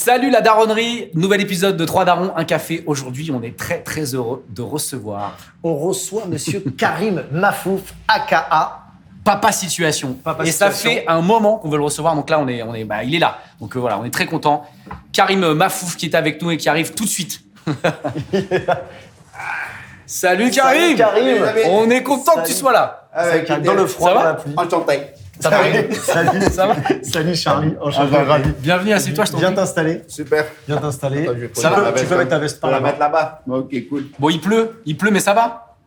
Salut la daronnerie, nouvel épisode de 3 darons, un café. Aujourd'hui, on est très très heureux de recevoir. On reçoit monsieur Karim Mafouf, aka Papa Situation. Et ça fait un moment qu'on veut le recevoir, donc là, il est là. Donc voilà, on est très content. Karim Mafouf qui est avec nous et qui arrive tout de suite. Salut Karim. Salut Karim. On est content que tu sois là. Dans le froid, Ça va dans la pluie. Enchanté. Ça va? Ça va? Salut Charlie, enchanté, ravi. Bienvenue, assieds-toi, je t'en prie. Viens t'installer. Super. Viens t'installer. Attends, je vais prendre Ça va? ma Tu veste, peux mettre ta veste par la là-bas. mettre là-bas. Ok, cool. Bon, il pleut, mais ça va?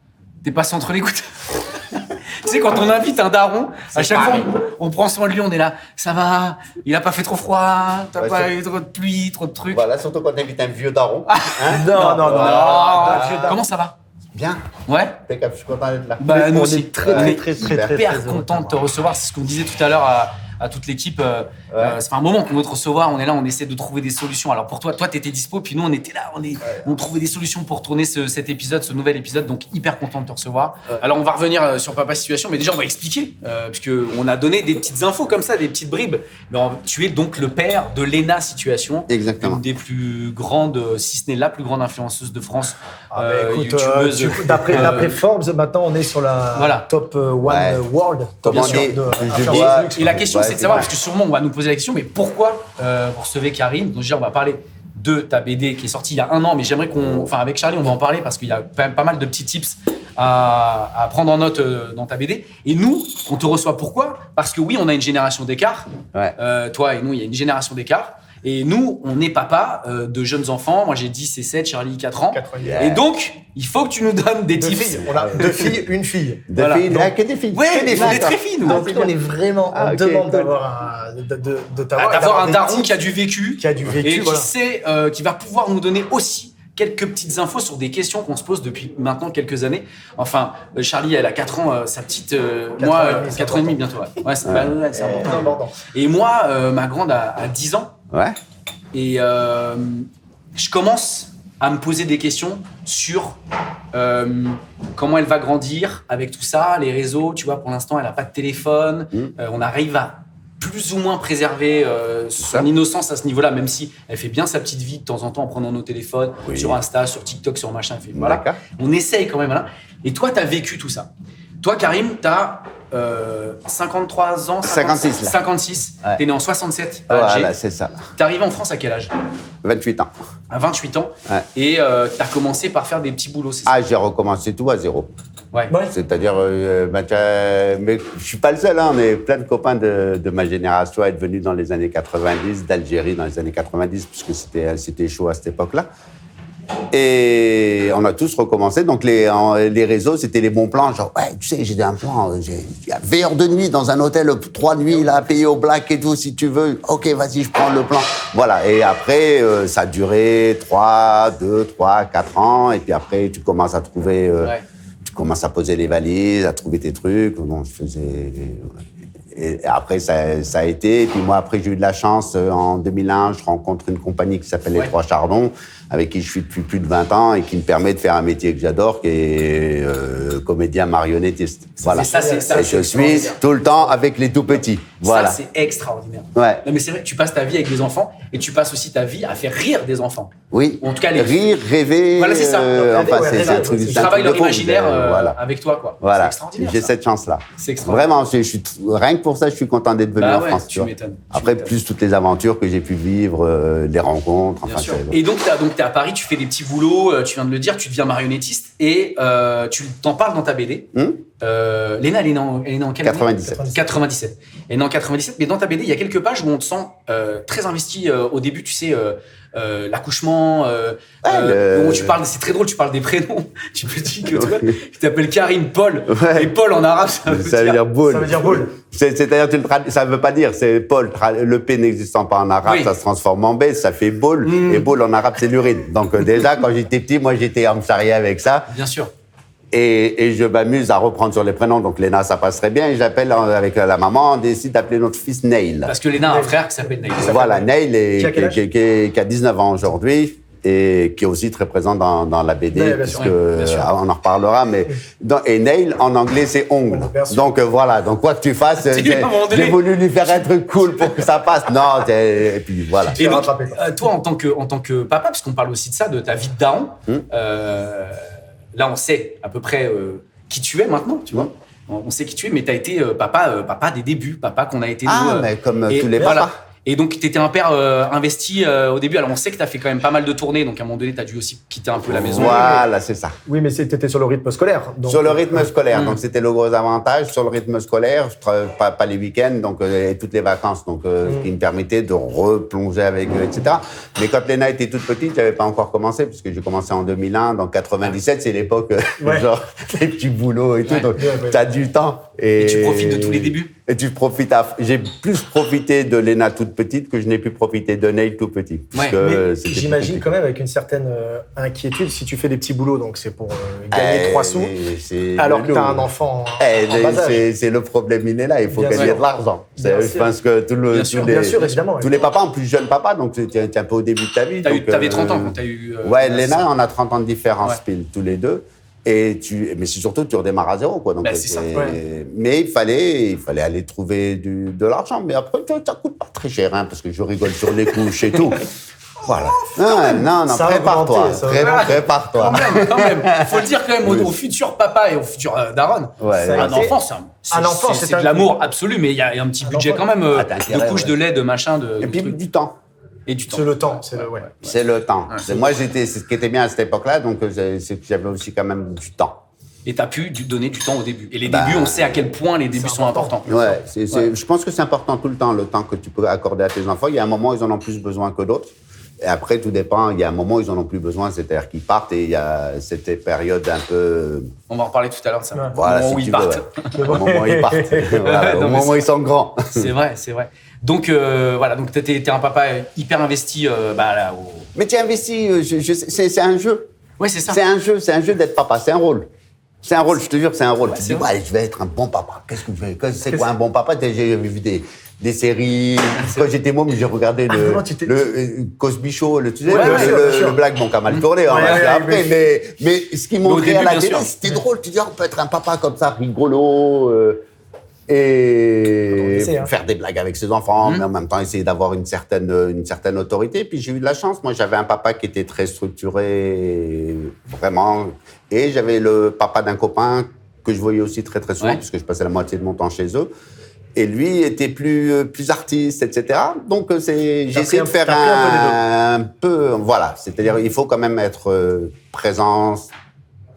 T'es passé entre les gouttes. Tu sais, quand on invite un daron, à chaque fois, on prend soin de lui, on est là. Ça va? Il a pas fait trop froid? T'as Ouais, pas c'est- eu trop de pluie, trop de trucs? Voilà, surtout quand t'invites un vieux daron. Hein? Non. Comment ça va? Bien. Ouais? Impeccable, je suis content d'être là. Bah, nous On aussi. est très Hyper heureux content de te recevoir. C'est ce qu'on disait tout à l'heure à toute l'équipe. Ça fait un moment qu'on veut te recevoir. On est là, on essaie de trouver des solutions. Alors pour toi, t'étais dispo, puis nous, on était là. On trouvait des solutions pour tourner cet épisode, ce nouvel épisode. Donc hyper content de te recevoir. Ouais. Alors on va revenir sur Papa Situation, mais déjà on va expliquer, puisque on a donné des petites infos comme ça, des petites bribes. Alors, tu es donc le père de Léna Situation, Exactement. une des plus grandes, si ce n'est la plus grande influenceuse de France, Écoute, youtubeuse. d'après Forbes, maintenant on est sur la Voilà. top 1 Ouais. world. Comment Bien sûr. dire, je influence vois- luxe. Et la question, Ouais, c'est de c'est savoir, vrai. parce que sûrement, on va nous poser la question, mais pourquoi vous recevez Karim? Donc, déjà, on va parler de ta BD qui est sortie il y a 1 an, mais j'aimerais avec Charlie, on va en parler parce qu'il y a quand même pas mal de petits tips à prendre en note dans ta BD. Et nous, on te reçoit pourquoi? Parce que oui, on a une génération d'écart. Ouais. Toi et nous, il y a une génération d'écart. Et nous, on est papa de jeunes enfants. Moi, j'ai 10 et 7, Charlie 4 ans. 4 ans. Et donc, il faut que tu nous donnes des Deux tips. filles. On a 2 filles, une fille. Deux Voilà. filles, Donc- que des filles. Ouais, Que des on est filles. très filles, nous. Donc on est vraiment Ah, en ok, demande cool. d'avoir de t'avoir. et D'avoir un des daron tips, qui a du vécu. qui a du vécu, et voilà. qui va pouvoir nous donner aussi quelques petites infos sur des questions qu'on se pose depuis maintenant quelques années. Enfin, Charlie, elle a 4 ans, sa petite, moi, 4 ans et demi, 4 ans et demi bientôt. Ouais, c'est c'est important. important. Et moi, ma grande a 10 ans Ouais. et je commence à me poser des questions sur comment elle va grandir avec tout ça, les réseaux. Tu vois, pour l'instant, elle n'a pas de téléphone. On arrive à plus ou moins préserver son innocence à ce niveau-là, même si elle fait bien sa petite vie de temps en temps en prenant nos téléphones, Oui. sur Insta, sur TikTok, sur machin. Voilà. D'accord. On essaye quand même. Voilà. Et toi, tu as vécu tout ça. Toi, Karim, tu as 53 ans. 56, là. 56. Ouais. Tu es né en 67 à Alger. Voilà, c'est ça. T'es arrivé en France à quel âge? 28 ans. À 28 ans. Ouais. Et t'as commencé par faire des petits boulots, c'est ça? Ah, j'ai recommencé tout à zéro. Ouais. Ouais. C'est-à-dire, mais je suis pas le seul, hein, on est plein de copains de ma génération à être venus dans les années 90, d'Algérie dans les années 90, puisque c'était chaud à cette époque-là. Et on a tous recommencé. Donc, les réseaux, c'était les bons plans. Genre, ouais, tu sais, j'ai un plan. Il y a veilleur de nuit dans un hôtel, 3 nuits, là, payé au black et tout, si tu veux. OK, vas-y, je prends le plan. Voilà. Et après, ça a duré 2, 3, 4 ans. Et puis après, tu commences à trouver... Ouais. Tu commences à poser les valises, à trouver tes trucs. Bon, je faisais... Et après, ça a été. Et puis moi, après, j'ai eu de la chance. En 2001, je rencontre une compagnie qui s'appelle Ouais. Les Trois Chardons, avec qui je suis depuis plus de 20 ans et qui me permet de faire un métier que j'adore, qui est comédien marionnettiste. Voilà. ça, c'est Et je suis tout le temps avec les tout petits. Voilà. Ça, c'est extraordinaire. Ouais. Non, mais c'est vrai que tu passes ta vie avec des enfants et tu passes aussi ta vie à faire rire des enfants. Oui. Ou en tout cas, les Rire, rêver. Voilà, c'est ça. Enfin, Ouais, c'est un rêver, truc. ils Ils c'est un travaillent truc leur de fou, imaginaire voilà. avec toi, quoi. C'est Voilà, extraordinaire. j'ai ça. cette chance-là. C'est extraordinaire. Vraiment, rien que pour ça, je suis content d'être venu Bah en ouais, France. tu vois. m'étonnes, tu Après, m'étonnes. plus toutes les aventures que j'ai pu vivre, les rencontres. Bien Enfin, sûr. c'est- Et donc, t'es à Paris, tu fais des petits boulots, tu viens de le dire, tu deviens marionnettiste et tu t'en parles dans ta BD. Léna, elle est née en quelle année 97. 97. Elle est née en 97, mais dans ta BD, il y a quelques pages où on te sent très investi au début, tu sais, l'accouchement, où tu parles, c'est très drôle, tu parles des prénoms. Tu me dis que toi, tu t'appelles Karim Paul, Ouais. et Paul en arabe, Ça veut dire boule. Ça veut dire boule. C'est-à-dire, ça veut pas dire, c'est Paul. Le P n'existant pas en arabe, Oui. ça se transforme en B, ça fait boule. Et boule en arabe, c'est l'urine. Donc, déjà, quand j'étais petit, moi, j'étais amsarié avec ça. Bien sûr. Et je m'amuse à reprendre sur les prénoms. Donc, Léna, ça passerait bien. Et j'appelle avec la maman, on décide d'appeler notre fils Neil. Parce que Léna a un frère qui s'appelle Naïl. Voilà, Neil, Qui a quel âge qui a 19 ans aujourd'hui. et qui est aussi très présent dans la BD, Ouais, puisque bien sûr. on en reparlera, mais et nail en anglais c'est ongle. Bien sûr. Donc voilà, donc quoi que tu fasses, à un moment donné. j'ai voulu lui faire un truc cool pour que ça passe. Non, et puis voilà. Et donc, rattrapé, ça. toi, en tant que papa, parce qu'on parle aussi de ça, de ta vie de daron, là, on sait à peu près qui tu es maintenant, tu vois. On sait qui tu es, mais tu as été papa des débuts, papa qu'on a été nous. Mais comme et tous les voilà. papas. Et donc, tu étais un père investi au début. Alors, on sait que tu as fait quand même pas mal de tournées, donc à un moment donné, tu as dû aussi quitter un peu la maison. Voilà, c'est ça. Oui, mais t'étais sur le rythme scolaire. Donc... Sur le rythme scolaire, donc c'était le gros avantage. Sur le rythme scolaire, pas les week-ends, donc et toutes les vacances, donc qui me permettait de replonger avec eux, etc. Mais quand Léna était toute petite, j'avais pas encore commencé, puisque j'ai commencé en 2001, donc 97, c'est l'époque genre les petits boulots et tout, donc t'as du temps. Et tu profites de tous les débuts. Et tu profites. J'ai plus profité de Léna toute petite que je n'ai pu profiter de Neil tout petit. Ouais, Mais c'était j'imagine plus quand même avec une certaine inquiétude si tu fais des petits boulots, donc c'est pour gagner 3 sous, alors que tu as un enfant en bas âge. C'est le problème, il est là, il faut Bien gagner sûr. de l'argent. Bien Je sûr. pense que Bien sûr, évidemment. tous les papas, en plus jeune papa, donc tu es un peu au début de ta vie. T'avais 30 ans quand t'as eu. Ouais, Léna, on a 30 ans de différence Ouais. pile, tous les deux. Mais c'est surtout, tu redémarres à zéro, quoi. Donc, C'est ça. Ouais. Mais il fallait aller trouver de l'argent. Mais après, ça coûte pas très cher, hein, parce que je rigole sur les couches et tout. Voilà. Non, Ça a prépare-toi. augmenté, ça a Prépare-toi. Quand même. Faut le dire quand même au futur papa et au futur daron. Ouais. Ça a Un été- enfant, c'est c'est de l'amour absolu, mais il y a un petit budget enfant. quand même t'as de intérêt, couches ouais. de lait, de machin, Et puis, trucs. du temps. Et du temps. C'est le temps, c'est le... Ouais. C'est le temps. Moi, c'est ce qui était bien à cette époque-là, donc c'est que j'avais aussi quand même du temps. Et t'as pu donner du temps au début. Et les débuts, on sait à quel point les débuts sont importants. Ouais, je pense que c'est important tout le temps que tu peux accorder à tes enfants. Il y a un moment où ils en ont plus besoin que d'autres. Et après, tout dépend. Il y a un moment où ils en ont plus besoin, c'est-à-dire qu'ils partent et il y a cette période un peu... On va en reparler tout à l'heure de ça. Ouais. Voilà, Au moment si où tu ils veux, partent. ouais. Au moment où ils partent. Voilà, Non, au mais moment où ils sont grands. C'est vrai, c'est vrai. Donc voilà, donc t'es un papa hyper investi là, au... Mais tu investis, c'est un jeu. Ouais, c'est ça. C'est un jeu d'être papa, c'est un rôle. C'est un rôle, je te jure, c'est un rôle. Tu te c'est dis, vrai. ouais, je vais être un bon papa. Qu'est-ce que je vais C'est quoi un bon papa? J'ai vu des séries. Quand j'étais môme, j'ai regardé le Cosby Show, tu sais, bien sûr. le blague, bon, qui a mal tourné, on va Ouais, dire après. Mais ce qui montrait début, à la bien télé, sûr. c'était drôle. Tu dis, on peut être un papa comme ça, rigolo, et essaie, hein. faire des blagues avec ses enfants, mais en même temps essayer d'avoir une certaine autorité. Puis j'ai eu de la chance. Moi, j'avais un papa qui était très structuré, vraiment. Et j'avais le papa d'un copain que je voyais aussi très, très souvent, Ouais. puisque je passais la moitié de mon temps chez eux. Et lui était plus artiste, etc. Donc, j'ai essayé de faire t'as un peu, voilà. C'est-à-dire, il faut quand même être présent,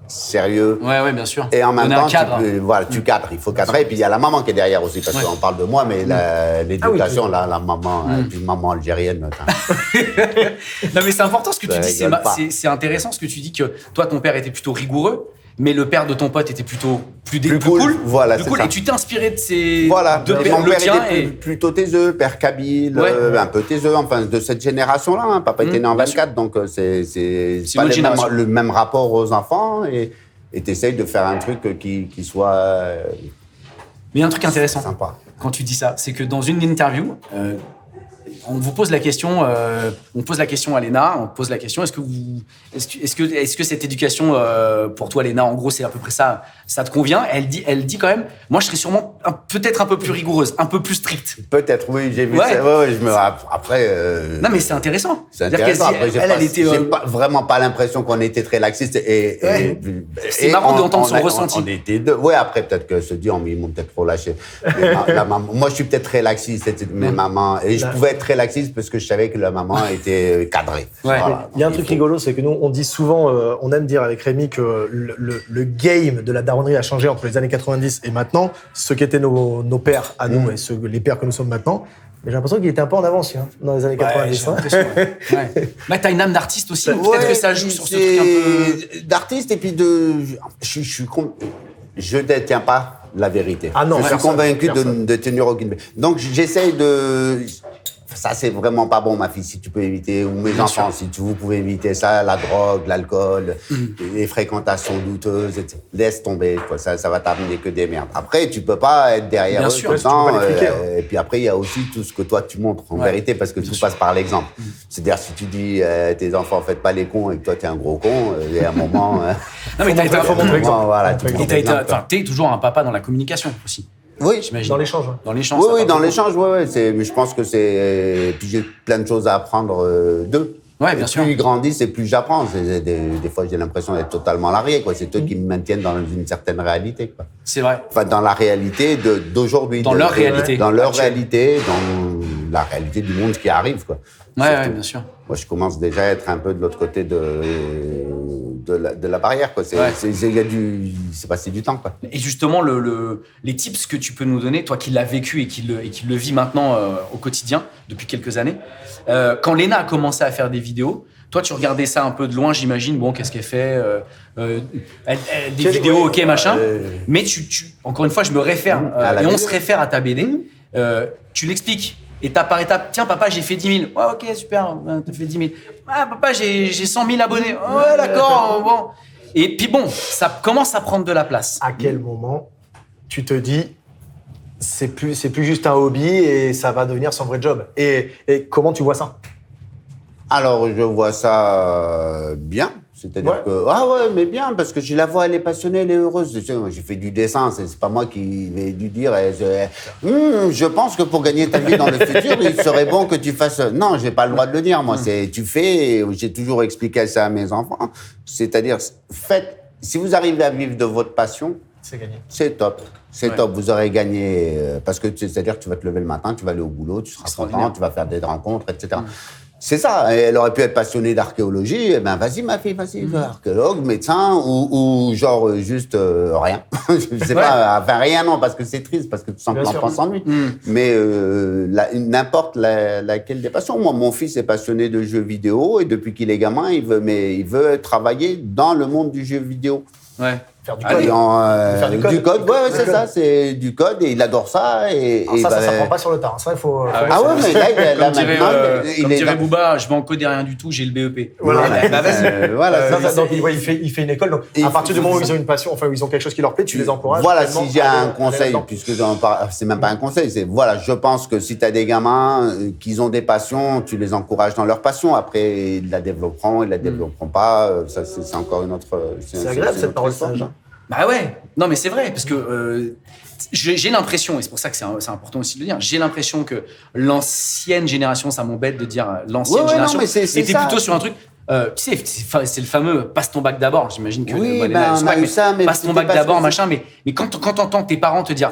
sérieux. Ouais, bien sûr. Et en même Donner temps, un cadre. tu cadres, il faut cadrer. Et puis, il y a la maman qui est derrière aussi, parce qu'on parle de moi, mais l'éducation, la maman, une maman algérienne. Non, mais c'est important ce que tu Ça dis. rigole pas. C'est intéressant ce que tu dis que toi, ton père était plutôt rigoureux, mais le père de ton pote était plutôt plus cool. cool. Voilà, plus c'est cool. ça. Et tu t'es inspiré de ces Voilà, deux et pères, mon le père tien était et plutôt taiseux, père kabyle, Ouais. un peu taiseux, enfin de cette génération-là. Hein. Papa était né en bien 24, donc c'est une pas autre génération. le même rapport aux enfants et t'essayes de faire un truc qui soit Mais il y a un truc intéressant sympa. quand tu dis ça, c'est que dans une interview, on vous pose la question, on pose la question à Léna, on pose la question, est-ce que cette éducation pour toi, Léna, en gros, c'est à peu près ça te convient? Elle dit quand même, moi, je serais sûrement peut-être un peu plus rigoureuse, un peu plus stricte. Peut-être, oui, j'ai vu Ouais. ça. Ouais, je me après. Non, mais c'est intéressant. C'est C'est-à-dire qu'elle intéressant. dit- Après, elle était. j'ai vraiment pas l'impression qu'on était très laxiste C'est marrant d'entendre son on ressenti. On était deux. Ouais, après, peut-être que se dit, ils m'ont peut-être trop lâché. Mais moi, je suis peut-être très laxiste, mais maman. Et je pouvais être très laxiste parce que je savais que la maman était cadrée. Ouais. Voilà. Il y a un truc rigolo, c'est que nous, on dit souvent, on aime dire avec Rémi que le game de la daronnerie a changé entre les années 90 et maintenant. Ceux qui étaient nos pères à nous et les pères que nous sommes maintenant. Mais j'ai l'impression qu'il était un peu en avance dans les années 90. j'ai hein. l'impression, ouais. Bah, t'as une âme d'artiste aussi. Peut-être que ça joue sur ce truc un peu. D'artiste et puis je détiens pas la vérité. Ah non, je suis personne, convaincu personne. de tenir aucune. Donc j'essaye ça c'est vraiment pas bon, ma fille, si tu peux éviter, ou mes enfants, si vous pouvez éviter ça, la drogue, l'alcool, les fréquentations douteuses, etc. Laisse tomber, quoi. Ça va t'amener que des merdes. Après, tu peux pas être derrière Bien eux sûr, tout le tu temps, peux pas les fliquer, et puis après, il y a aussi tout ce que toi tu montres, en vérité, parce que tout passe par l'exemple. C'est-à-dire, si tu dis, tes enfants, faites pas les cons, et que toi t'es un gros con, il y a un moment... Non, mais faut montrer l'exemple. Voilà, t'es toujours un papa dans la communication aussi. Oui, J'imagine. Dans l'échange. Dans l'échange. Oui, ça oui, parle dans beaucoup. l'échange, mais je pense que c'est... Puis j'ai plein de choses à apprendre d'eux. Ouais, bien Et sûr. Plus ils grandissent et plus j'apprends. Des fois, j'ai l'impression d'être totalement largué, quoi. C'est eux qui me maintiennent dans une certaine réalité, quoi. C'est vrai. Enfin, dans la réalité d'aujourd'hui. Dans leur réalité. Dans leur Actuelle. réalité, dans la réalité du monde qui arrive, quoi. Ouais, bien sûr. Moi, je commence déjà à être un peu de l'autre côté de la barrière, quoi. C'est passé du temps, quoi. Et justement, les tips que tu peux nous donner, toi qui l'as vécu et qui le vis maintenant au quotidien depuis quelques années, quand Léna a commencé à faire des vidéos, toi tu regardais ça un peu de loin, j'imagine, bon, qu'est-ce qu'elle fait, des vidéos, ok, machin, mais encore une fois, je me réfère, et on se réfère à ta BD, tu l'expliques. Étape par étape, tiens papa, j'ai fait 10 000. Ouais, ok, super, t'as fait 10 000. Ah papa, j'ai 100 000 abonnés. Ouais, d'accord, bon. Et puis bon, ça commence à prendre de la place. À quel moment tu te dis c'est plus juste un hobby et ça va devenir son vrai job? Et comment tu vois ça? Alors, je vois ça bien. C'est-à-dire que, mais bien, parce que je la vois, elle est passionnée, elle est heureuse. Tu sais, moi, j'ai fait du dessin, c'est pas moi qui vais lui dire, je pense que pour gagner ta vie dans le futur, il serait bon que tu fasses... Non, j'ai pas le droit de le dire, moi. C'est, tu fais, j'ai toujours expliqué ça à mes enfants. C'est-à-dire, faites, si vous arrivez à vivre de votre passion, C'est gagné. c'est top. C'est top, vous aurez gagné, parce que c'est-à-dire que tu vas te lever le matin, tu vas aller au boulot, tu seras content, tu vas faire des rencontres, etc. C'est ça. Elle aurait pu être passionnée d'archéologie. Eh ben, vas-y, ma fille, vas-y, archéologue, médecin, ou genre juste rien. Je sais pas, enfin rien, non, parce que c'est triste, parce que tu sens que l'enfant s'ennuie. Mais n'importe laquelle des passions. Moi, mon fils est passionné de jeux vidéo et depuis qu'il est gamin, il veut travailler dans le monde du jeu vidéo. Ouais. Faire du code. Faire du code. Ouais, c'est ça, c'est du code et il adore ça. Et ça s'apprend pas sur le tard. Ça, il faut. Mais là, maintenant, comme dirait Booba, je vais encoder rien du tout, j'ai le BEP. Voilà. Vas-y. Il fait une école. Donc, à partir du moment où ils ont une passion, enfin, où ils ont quelque chose qui leur plaît, tu les encourages. Voilà, si j'ai un conseil, puisque c'est même pas un conseil, c'est voilà, je pense que si tu as des gamins qui ont des passions, tu les encourages dans leur passion. Après, ils la développeront, ils la développeront pas. Ça, c'est encore une autre. C'est agréable cette parole sage. Bah ouais, non mais c'est vrai, parce que j'ai l'impression, et c'est pour ça que c'est important aussi de le dire, j'ai l'impression que l'ancienne génération, ça m'embête de dire l'ancienne génération, était plutôt sur un truc, tu sais, c'est le fameux passe ton bac d'abord, j'imagine que on a eu ça, mais passe ton bac d'abord, machin, mais quand t'entends tes parents te dire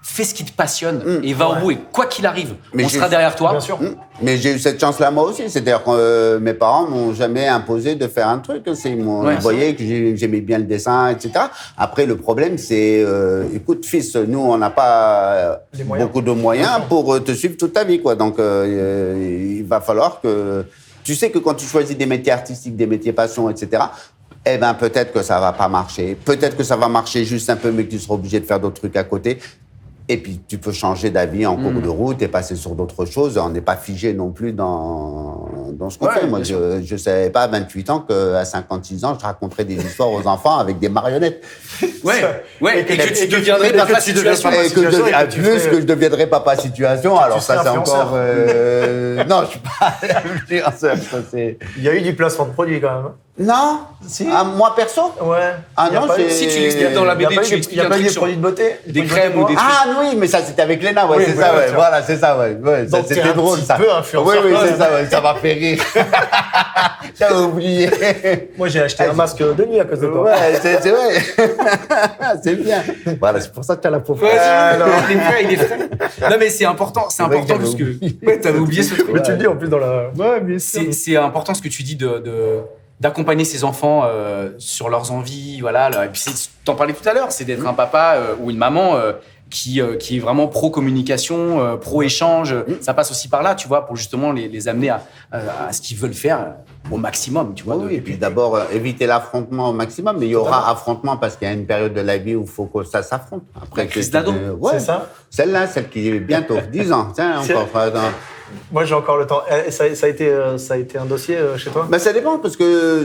fais ce qui te passionne et va au bout, et quoi qu'il arrive, on sera derrière toi. Bien sûr. Mais j'ai eu cette chance-là moi aussi, c'est-à-dire que mes parents m'ont jamais imposé de faire un truc. Ils voyaient que j'aimais bien le dessin, etc. Après, le problème, c'est, écoute, fils, nous, on n'a pas beaucoup de moyens pour te suivre toute ta vie, quoi. Donc, il va falloir que... Tu sais que quand tu choisis des métiers artistiques, des métiers passion, etc., eh ben, peut-être que ça va pas marcher. Peut-être que ça va marcher juste un peu, mais que tu seras obligé de faire d'autres trucs à côté. Et puis, tu peux changer d'avis en cours de route et passer sur d'autres choses. On n'est pas figé non plus dans ce qu'on fait. Moi, je ne savais pas à 28 ans qu'à 56 ans, je raconterais des histoires aux enfants avec des marionnettes. Et que tu deviendrais papa situation. Et que je deviendrais papa situation. Alors ça, c'est encore... Non, je ne suis pas influenceur. Il y a eu du placement de produit quand même. Non. Si. Moi, perso? Ouais. Ah non, si tu l'expliques dans la BD, tu expliques il y a un pas eu truc des produits de beauté, des crèmes ou des trucs. Ah oui, mais ça c'était avec Léna, c'est ça, ouais. Voilà, c'est ça, ouais. Donc c'était drôle, ça. Peu influenceur. Oui, c'est ça, ouais. Ça m'a fait rire. J'avais oublié. Moi, j'ai acheté un masque de nuit à cause de toi. Ouais, c'est vrai. C'est bien. Voilà, c'est pour ça que tu as la peau. Il est frais. Non, mais c'est important parce que. Ouais, t'avais oublié ce truc. Mais tu le dis en plus dans la. Ouais, mais c'est important ce que tu dis d'accompagner ses enfants sur leurs envies, voilà. Et puis t'en parlais tout à l'heure, c'est d'être un papa ou une maman qui est vraiment pro-communication, pro-échange. Ça passe aussi par là, tu vois, pour justement les amener à ce qu'ils veulent faire au maximum, tu vois. Oui, et puis d'abord, éviter l'affrontement au maximum, mais il y aura affrontement parce qu'il y a une période de la vie où il faut que ça s'affronte. Après, crise d'ado. C'est ça. Celle-là, celle qui est bientôt 10 ans. Tiens, encore. Moi, j'ai encore le temps. Ça a été un dossier chez toi? Ben, ça dépend, parce que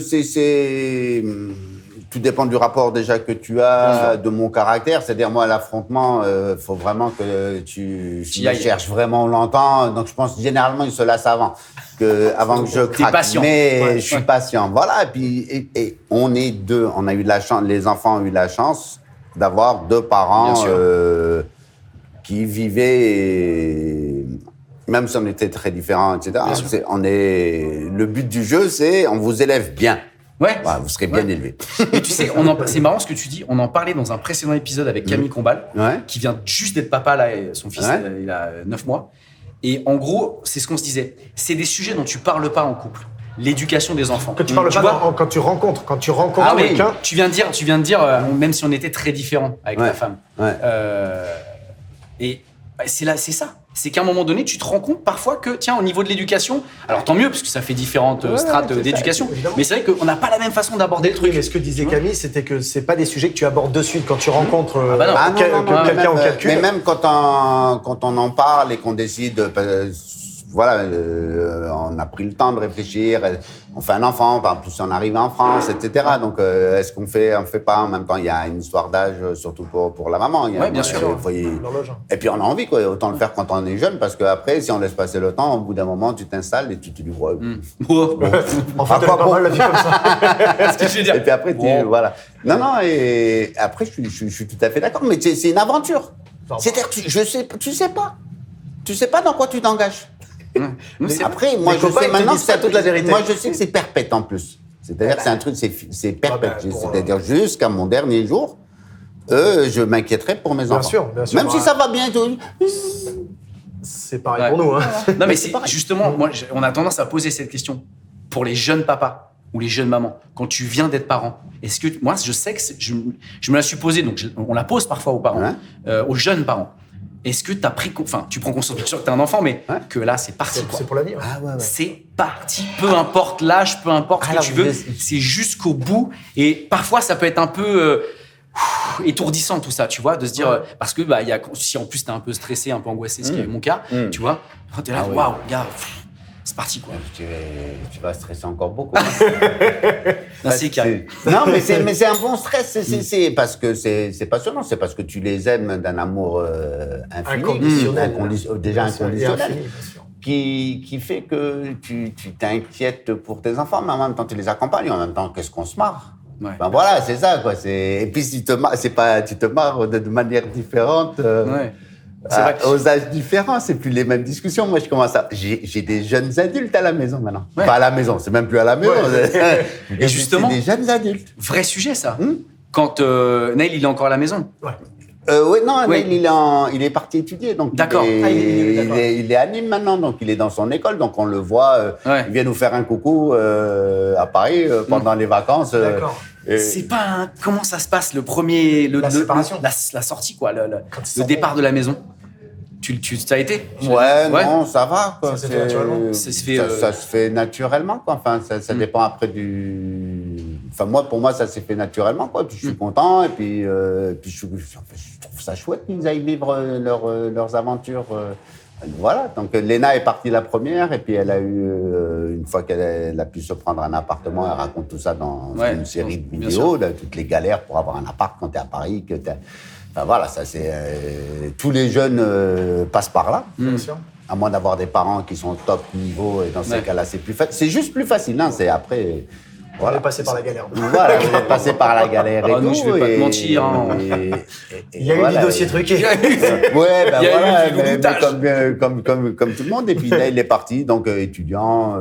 tout dépend du rapport déjà que tu as, de mon caractère. C'est-à-dire, moi, l'affrontement, faut vraiment que tu cherches vraiment longtemps. Donc, je pense généralement, il se lasse avant que je craque. Patient. Mais je suis patient. Voilà. Et puis, et on est deux. On a eu de la chance. Les enfants ont eu la chance d'avoir deux parents qui vivaient. Même si on était très différents, etc. Le but du jeu, c'est on vous élève bien. Ouais. Voilà, vous serez bien élevé. Et tu sais, c'est marrant ce que tu dis. On en parlait dans un précédent épisode avec Camille Combal, qui vient juste d'être papa là, et son fils il a 9 mois. Et en gros, c'est ce qu'on se disait. C'est des sujets dont tu parles pas en couple. L'éducation des enfants. Que tu parles pas quand tu rencontres quelqu'un. Tu viens de dire, même si on était très différents avec ta femme. Ouais. Et c'est ça. C'est qu'à un moment donné, tu te rends compte parfois que, tiens, au niveau de l'éducation, alors tant mieux, parce que ça fait différentes strates d'éducation, mais c'est vrai qu'on n'a pas la même façon d'aborder le truc. Mais ce que disait Camille, c'était que c'est pas des sujets que tu abordes de suite quand tu rencontres quelqu'un au calcul. Mais même quand on en parle et qu'on décide, on a pris le temps de réfléchir, on fait un enfant, en plus on arrive en France, etc. Donc, est-ce qu'on fait pas en même temps? Il y a une histoire d'âge, surtout pour la maman. Oui, bien sûr. Et puis on a envie, quoi. Autant le faire quand on est jeune, parce qu'après, si on laisse passer le temps, au bout d'un moment, tu t'installes et tu dis, En fait, pas mal la vie comme ça. Ce que je veux dire. Et puis après, voilà. Non, et après, je suis tout à fait d'accord, mais c'est une aventure. C'est-à-dire que tu sais pas dans quoi tu t'engages. Après, moi, je sais maintenant que toute la vérité. Moi, je sais que c'est perpète en plus. C'est-à-dire que c'est un truc, c'est perpète. C'est-à-dire jusqu'à mon dernier jour, je m'inquiéterai pour mes enfants. Bien sûr. Même si ça va bien, tout. C'est pareil pour nous. Hein. Non, mais c'est justement, moi, on a tendance à poser cette question pour les jeunes papas ou les jeunes mamans. Quand tu viens d'être parent, est-ce que moi, je sais que je me la suis posée, donc on la pose parfois aux parents, aux jeunes parents. Est-ce que tu prends conscience, bien sûr que t'as un enfant, mais que là, c'est parti, quoi. C'est pour la vie. C'est parti. Peu importe l'âge, peu importe ce que tu veux. C'est jusqu'au bout. Et parfois, ça peut être un peu étourdissant, tout ça, tu vois, de se dire, parce que, si en plus t'es un peu stressé, un peu angoissé, ce qui est mon cas, tu vois, t'es là, waouh, gars, c'est parti, quoi. Tu vas stresser encore beaucoup. C'est calme. Non, mais c'est un bon stress. C'est parce que c'est passionnant. C'est parce que tu les aimes d'un amour infini, déjà inconditionnel, qui fait que tu t'inquiètes pour tes enfants, mais en même temps tu les accompagnes. En même temps, qu'est-ce qu'on se marre. Ouais. Ben voilà, c'est ça, quoi. Et puis si tu te marres de manière différente. Aux âges différents, c'est plus les mêmes discussions. Moi, j'ai des jeunes adultes à la maison maintenant. Ouais. Pas à la maison, c'est même plus à la maison. Et justement, c'est des jeunes adultes. Vrai sujet, ça. Quand Neil, il est encore à la maison. Neil, il est parti étudier. Donc d'accord. Il est à Nîmes maintenant, donc il est dans son école. Donc on le voit, il vient nous faire un coucou à Paris pendant les vacances. D'accord. C'est pas comment ça se passe la séparation, la sortie, quoi, le départ de la maison. Ça a été? Non, ça va, quoi. Ça se fait naturellement. Ça se fait naturellement, quoi. Enfin, ça dépend après Enfin, pour moi, ça s'est fait naturellement, quoi. Puis je suis content, et puis je trouve ça chouette qu'ils aillent vivre leurs aventures. Voilà. Donc, Léna est partie la première, et puis elle a eu, une fois qu'elle a pu se prendre un appartement, elle raconte tout ça dans une série de vidéos, toutes les galères pour avoir un appart quand t'es à Paris, Enfin, voilà, ça c'est tous les jeunes passent par là. Bien sûr. À moins d'avoir des parents qui sont top niveau, et dans ces cas-là, c'est plus facile. C'est juste plus facile, hein. C'est après. Voilà. On est passé par la galère. Voilà, on est passé par la galère et tout. Non, je vais pas te mentir. Hein. Il y a eu des dossiers truqués. Ouais, ben voilà, mais comme tout le monde. Et puis là, il est parti, donc étudiant,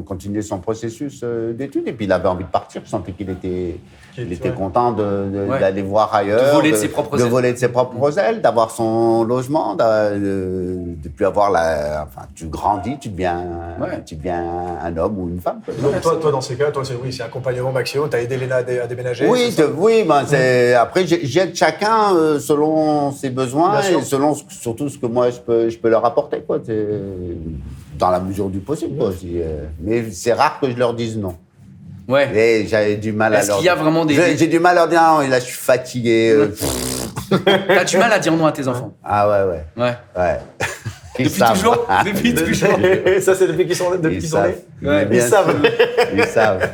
continuer son processus d'études. Et puis il avait envie de partir, je sentais qu'il était content d'aller voir ailleurs. De voler de ses propres ailes. De voler de ses propres ailes, d'avoir son logement, de plus avoir Enfin, tu grandis, tu deviens un homme ou une femme. Donc toi, dans ces cas, c'est accompagnement maximum. Tu as aidé Léna à déménager. Oui, après, j'aide chacun selon ses besoins et selon surtout ce que moi je peux leur apporter, quoi. Dans la mesure du possible, quoi, aussi. Mais c'est rare que je leur dise non. Ouais. Et j'avais du mal à leur dire. Est-ce qu'il y a vraiment J'ai du mal à leur dire non, là je suis fatigué. T'as du mal à dire non à tes enfants. Ah ouais. Ils Depuis savent. toujours. Depuis toujours. Ça, c'est depuis qu'ils sont nés. Ouais, Bien ils savent. sûr. Ils savent.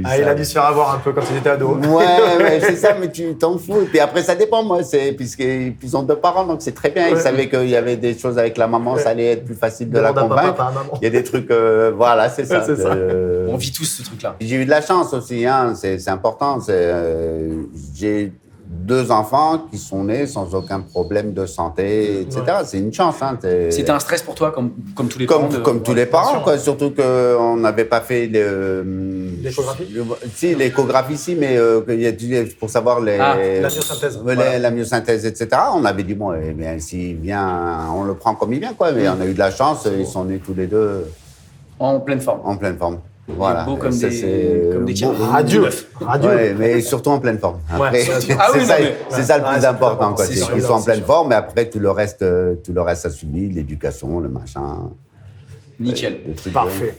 Ah, il a dû se faire avoir un peu quand il était ado. Ouais, c'est ça, mais tu t'en fous. Et puis après, ça dépend, moi, puisqu'ils ont 2 parents, donc c'est très bien. Ils savaient qu'il y avait des choses avec la maman, ça allait être plus facile de la Demande à papa, convaincre. pas à maman. Il y a des trucs, voilà, c'est ça. C'est ça. On vit tous ce truc-là. J'ai eu de la chance aussi, hein, c'est important. J'ai 2 enfants qui sont nés sans aucun problème de santé, etc. Ouais. C'est une chance. Hein, C'était un stress pour toi, comme tous les parents. comme tous les parents, quoi. Surtout qu'on n'avait pas fait L'échographie Si, l'échographie, si, mais pour savoir la myosynthèse. La myosynthèse, etc. On avait dit, bon, eh bien, s'il vient, on le prend comme il vient, quoi. Mais on a eu de la chance, ils sont nés tous les 2 En pleine forme. en pleine forme. Voilà. Beaux comme Ça, des beau. Radio. Ouais, mais surtout en pleine forme. Après, Ah oui, c'est ça, non, mais- c'est ça le Ouais, plus c'est important, quoi. c'est C'est sûr, qu'ils soient en c'est pleine sûr. forme, mais après, tout le reste ça subi, l'éducation, le machin. Nickel. le truc, Parfait.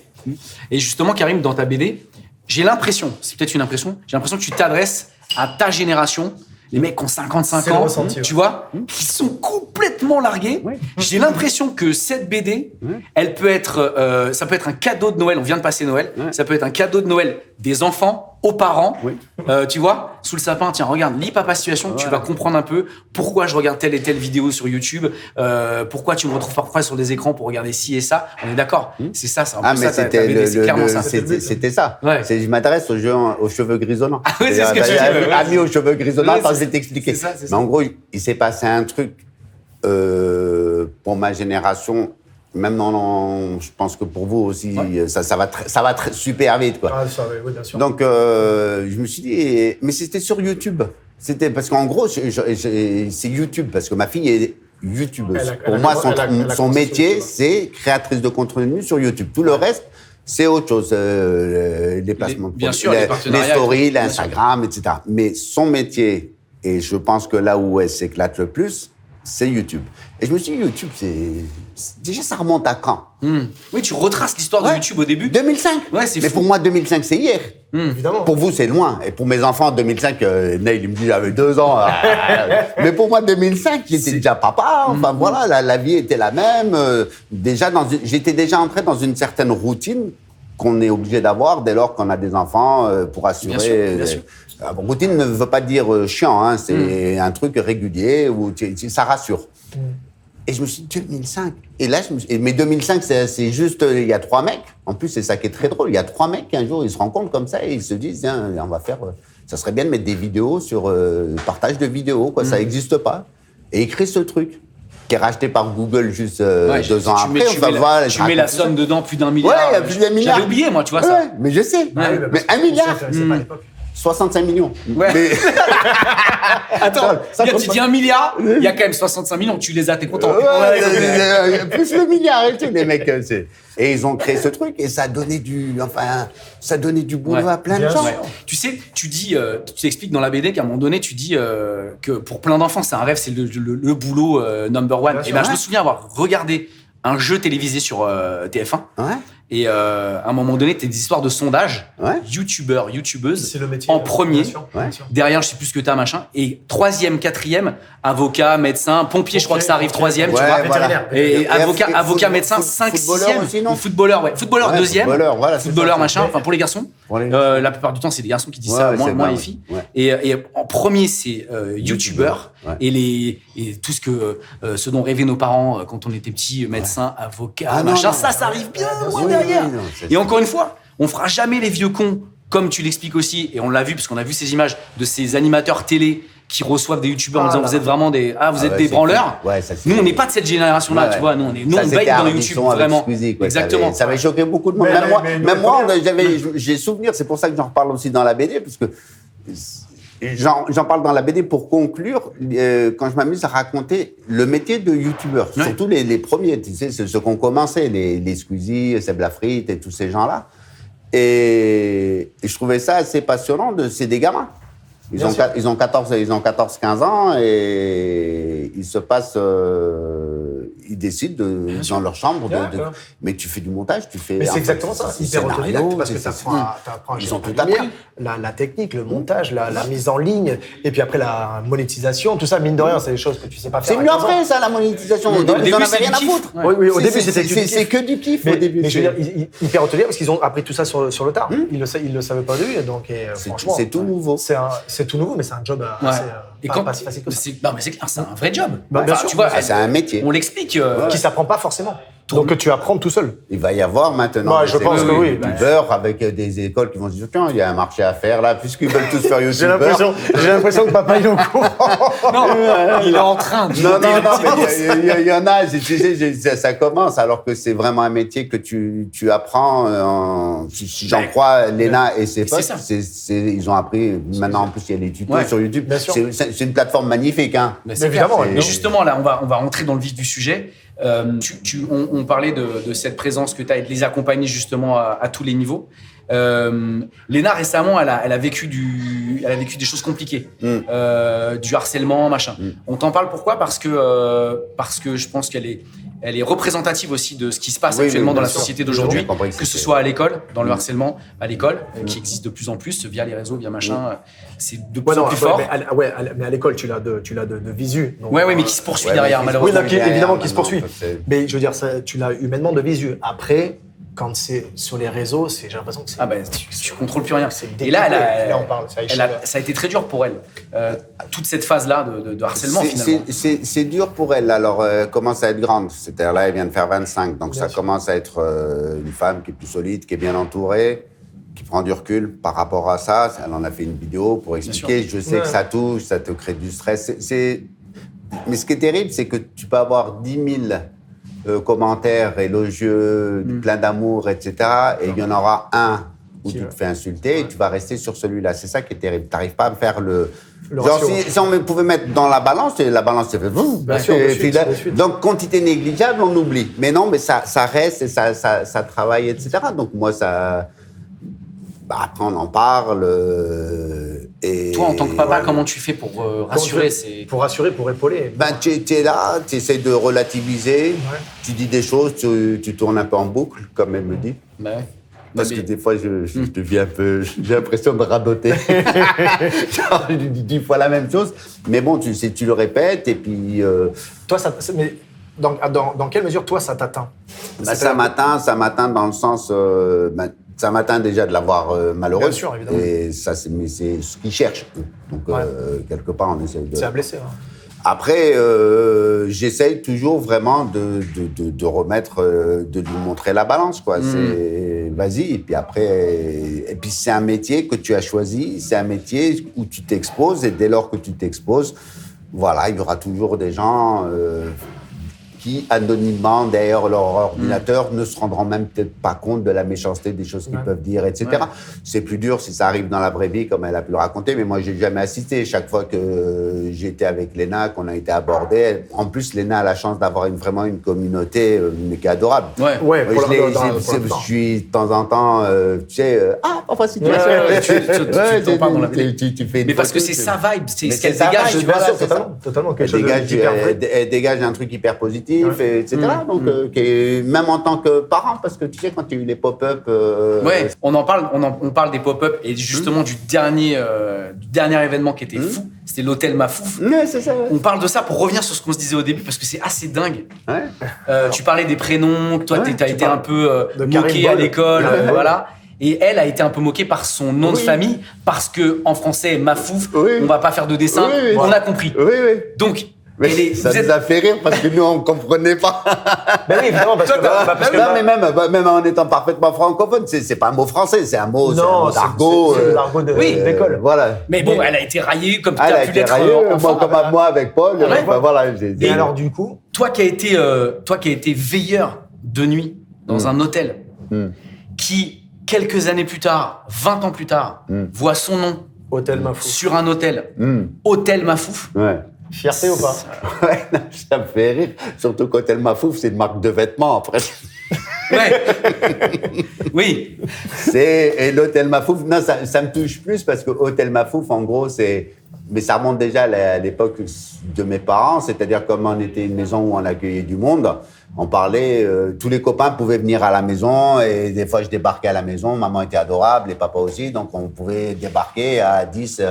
Et justement, Karim, dans ta BD, j'ai l'impression, c'est peut-être une impression, j'ai l'impression que tu t'adresses à ta génération, les mecs qui ont 55 C'est le ans, ressenti, ouais. tu vois, qui sont complètement largués. J'ai l'impression que cette BD, elle peut être, ça peut être un cadeau de Noël. On vient de passer Noël. Ça peut être un cadeau de Noël des enfants aux parents. Tu vois, sous le sapin, tiens, regarde, lis Papa Situation, tu vas comprendre un peu pourquoi je regarde telle et telle vidéo sur YouTube, pourquoi tu me retrouves parfois sur des écrans pour regarder ci et ça. On est d'accord. C'est ça, c'est un peu Ah, mais ça, ta c'était BD, c'est clairement ça. c'était ça. Ouais. Je m'adresse aux cheveux grisonnants. Ah oui, c'est ce que tu dis, ouais, Amis aux cheveux grisonnants, Ouais, attends, c'est- je vais t'expliquer. c'est ça, c'est Mais ça. en gros, il s'est passé un truc pour ma génération. Même je pense que pour vous aussi, ça va super vite, quoi. Ah, ça, oui, bien sûr. Donc, je me suis dit, mais c'était sur YouTube. C'était parce qu'en gros, c'est YouTube, parce que ma fille est YouTubeuse. Elle a Pour moi, elle a son commencé métier, sur YouTube. c'est créatrice de contenu sur YouTube. Tout le reste, c'est autre chose. Les placements de bien produits, sûr, les les partenariats, stories, bien sûr. l'Instagram, etc. Mais son métier, et je pense que là où elle s'éclate le plus, c'est YouTube. Et je me suis dit, YouTube, déjà, ça remonte à quand? Oui, tu retraces l'histoire de Ouais. YouTube au début. 2005. Ouais, c'est Mais fou. pour moi, 2005, c'est hier. Évidemment. Pour vous, c'est loin. Et pour mes enfants, 2005, Neil, il me dit, j'avais 2 ans. Mais pour moi, 2005, j'étais déjà papa. Enfin, voilà, la vie était la même. J'étais déjà entré dans une certaine routine qu'on est obligé d'avoir dès lors qu'on a des enfants pour assurer. Bien sûr, bien sûr. Routine ne veut pas dire chiant, hein, c'est un truc régulier où ça rassure. Et je me suis dit, 2005. Et là, mais 2005, c'est juste, il y a 3 mecs. En plus, c'est ça qui est très drôle. Il y a 3 mecs qui, un jour, ils se rencontrent comme ça et ils se disent, tiens, on va faire, ça serait bien de mettre des vidéos sur partage de vidéos, quoi. Ça n'existe pas. Et ils créent ce truc, qui est racheté par Google juste 2 ans après. Tu mets la somme dedans, plus d'1 milliard. Ouais, il y a plus d'1 milliard. J'avais oublié, moi, tu vois ça. Ouais, mais je sais. Ah oui, mais parce que 1 milliard, c'est pas à l'époque. 65 millions. Ouais. Mais- Attends, Ça tu compte dis 1 milliard, il y a quand même 65 millions, tu les as, t'es content. plus le milliard et tout, les mecs. Et ils ont créé ce truc et ça a donné du boulot Ouais. à plein de Bien gens. sûr. Tu sais, tu expliques dans la BD qu'à un moment donné, tu dis que pour plein d'enfants, c'est un rêve, c'est le boulot number one. Bien Et sûr, ben, je me ouais. souviens avoir regardé un jeu télévisé sur TF1. Ouais. Et à un moment donné, t'as des histoires de sondage, Ouais. youtubeurs, youtubeuses, C'est le métier. en premier. Bien sûr, Ouais. bien sûr. Derrière, je sais plus ce que t'as, machin. Et 3e, 4e, avocat, médecin, pompier, je crois que ça arrive 3e, tu Ouais, vois. voilà. Et Et avocat, médecin, 5, footballeur 6e. aussi, non Footballeur, ouais. Footballeur, Ouais, 2e. footballeur, voilà, c'est Footballeur, ça. machin. Enfin, pour les garçons. Pour les- La plupart du temps, c'est des garçons qui disent ça, Ouais, moins c'est les vrai, filles. ouais. Et en premier, c'est youtubeur. Ouais. Et tout ce dont rêvaient nos parents quand on était petits, médecins, avocats, Ah, non, machin. non. Ça arrive bien loin Oui, derrière. oui, non, c'est Et ça. encore une fois, on fera jamais les vieux cons, comme tu l'expliques aussi, et on l'a vu, parce qu'on a vu ces images de ces animateurs télé qui reçoivent des youtubeurs en Ah disant là vous êtes vraiment des vous êtes ouais, des c'est branleurs. cool. Ouais, ça, c'est Nous, on cool. n'est pas de cette génération-là, Ouais, tu vois. Nous, on Ça, baigne c'était dans Ardisson YouTube, avec vraiment. Squeezie, quoi. Exactement. Ça avait choqué beaucoup de monde. Mais- Même moi, mais nous, même on moi, connaît. j'ai souvenir. C'est pour ça que j'en reparle aussi dans la BD, parce que j'en parle dans la BD pour conclure. Quand je m'amuse à raconter le métier de youtubeur, Ouais. surtout les premiers, tu sais, ceux qui ont commencé, les Squeezie, Seb Lafrite et tous ces gens-là. Et je trouvais ça assez passionnant. C'est des gamins. Ils ont 14-15 ans et il se passe ils décident dans leur chambre. Mais tu fais du montage, tu fais. Mais c'est exactement ça, hyper autodidacte, parce que t'apprends à Ils ont tout la lumière, appris. la technique, le montage, la mise en ligne, et puis après la monétisation, tout ça, mine de rien, c'est des choses que tu sais pas faire. C'est mieux après, ça, la monétisation. Au début, début, t'en c'est avais rien du à kiff. foutre. Ouais. Oui, au début, c'était C'est que du kiff au début. Mais je veux dire, hyper autodidacte, parce qu'ils ont appris tout ça sur le tard. Ils le savaient pas au début, donc franchement. C'est tout nouveau. C'est tout nouveau, mais c'est un job assez, pas si facile que ça. Non, mais c'est clair, c'est un vrai job. Bien sûr. Tu vois, C'est un métier. on l'explique. Qui s'apprend pas forcément. Donc tu apprends tout seul. Il va y avoir maintenant Je pense que oui. du beurre avec des écoles qui vont se dire tiens, il y a un marché à faire là, puisqu'ils veulent tous faire youtubeur. J'ai l'impression que papa il est au courant. Non, il est en train de. Non, mais il y en a, tu sais, ça commence, alors que c'est vraiment un métier que tu apprends. Si j'en crois, Léna et ses potes, ils ont appris. Maintenant, en plus, il y a les tutos sur YouTube. Bien sûr. C'est une plateforme magnifique. Hein. Mais c'est évidemment. clair. Mais justement, là, on va rentrer dans le vif du sujet. On parlait de cette présence que tu as et de les accompagner justement à tous les niveaux. Léna, récemment, elle a vécu des choses compliquées, du harcèlement, machin. On t'en parle pourquoi ? Parce que je pense qu'elle est représentative aussi de ce qui se passe actuellement dans la société d'aujourd'hui, que ce soit à l'école, dans le harcèlement à l'école, qui existe de plus en plus via les réseaux, via machin, c'est de plus en plus fort. Mais à l'école, tu l'as de visu. Donc, Ouais, mais qui se poursuit derrière, malheureusement. Oui, évidemment, qui se poursuit. Mais je veux dire, tu l'as humainement de visu. Après, quand c'est sur les réseaux, j'ai l'impression que c'est. Ah ben, tu contrôles plus rien. Et là, on parle, ça a été très dur pour elle. Toute cette phase-là de harcèlement, finalement. C'est dur pour elle. Alors, elle commence à être grande. C'est-à-dire là, elle vient de faire 25. Donc, ça commence à être une femme qui est plus solide, qui est bien entourée, qui prend du recul par rapport à ça. Elle en a fait une vidéo pour expliquer. Je sais que ça touche, ça te crée du stress. Mais ce qui est terrible, c'est que tu peux avoir 10 000 commentaires élogieux, plein d'amour, etc. Et il y en aura un où tu te fais insulter et tu vas rester sur celui-là. C'est ça qui est terrible. Tu n'arrives pas à faire le genre, si on pouvait mettre dans la balance, et la balance, c'est fait... Bien sûr, de suite. Donc, quantité négligeable, on oublie. Mais non, mais ça reste et ça travaille, etc. Donc, moi, ça... après, on en parle. Et toi, en tant que papa, comment tu fais pour rassurer Pour rassurer, pour épauler. Tu es là, tu essaies de relativiser, tu dis des choses, tu tournes un peu en boucle, comme elle me dit. Bah ouais. Parce que des fois, je deviens un peu... J'ai l'impression de radoter. Genre, je dis 10 fois la même chose. Mais bon, tu le répètes et puis... Toi, mais dans quelle mesure, toi, ça t'atteint ? Ça m'atteint dans le sens... ça m'atteint déjà de l'avoir malheureuse. Bien sûr, évidemment. Et ça, c'est ce qu'ils cherchent. Donc, quelque part, on essaie de... C'est à blesser. Hein. Après, j'essaye toujours vraiment de remettre, de lui montrer la balance, quoi. C'est vas-y. Et puis après, c'est un métier que tu as choisi. C'est un métier où tu t'exposes. Et dès lors que tu t'exposes, voilà, il y aura toujours des gens qui, anonymement, derrière leur ordinateur, ne se rendront même peut-être pas compte de la méchanceté des choses qu'ils peuvent dire, etc. Ouais. C'est plus dur si ça arrive dans la vraie vie, comme elle a pu le raconter, mais moi, j'ai jamais assisté. Chaque fois que j'étais avec Léna, qu'on a été abordé, en plus, Léna a la chance d'avoir vraiment une communauté mais qui est adorable. Ouais, je suis de temps en temps, tu sais, parfois si tu t'en parles dans la vidéo. Mais parce que c'est sa vibe, c'est ce qu'elle dégage. Totalement. Elle dégage un truc hyper positif. Etc. Donc, même en tant que parent, parce que tu sais, quand il y a eu les pop-up... Ouais, on parle des pop-up et justement du dernier événement qui était fou, c'était l'hôtel Mafouf. Ouais, c'est ça. Ouais. On parle de ça pour revenir sur ce qu'on se disait au début, parce que c'est assez dingue. Ouais. Tu parlais des prénoms, toi, t'as été un peu moqué à l'école, voilà. Et elle a été un peu moquée par son nom de famille, parce que en français, Mafouf, on va pas faire de dessin, on a compris. Oui. Donc, mais ça nous a fait rire parce que nous, on ne comprenait pas. Ben oui, évidemment, mais même en étant parfaitement francophone, c'est pas un mot français, c'est un mot d'argot. C'est l'argot d'école. Voilà. Mais bon, elle a été raillée comme tu as pu l'être enfant. Comme moi avec Paul. Voilà. Et alors, du coup, toi qui as été veilleur de nuit dans un hôtel, qui, quelques années plus tard, 20 ans plus tard, voit son nom Hôtel Mafouf sur un hôtel, Hôtel Mafouf. Ouais. Fierté ou pas? Ouais, non, ça me fait rire. Surtout qu'Hôtel Mafouf, c'est une marque de vêtements, après. Ouais. Oui. Et l'Hôtel Mafouf, non, ça me touche plus parce que Hôtel Mafouf, en gros, c'est mais ça remonte déjà à l'époque de mes parents, c'est-à-dire comme on était une maison où on accueillait du monde, on parlait, tous les copains pouvaient venir à la maison et des fois je débarquais à la maison, maman était adorable et papa aussi, donc on pouvait débarquer à 10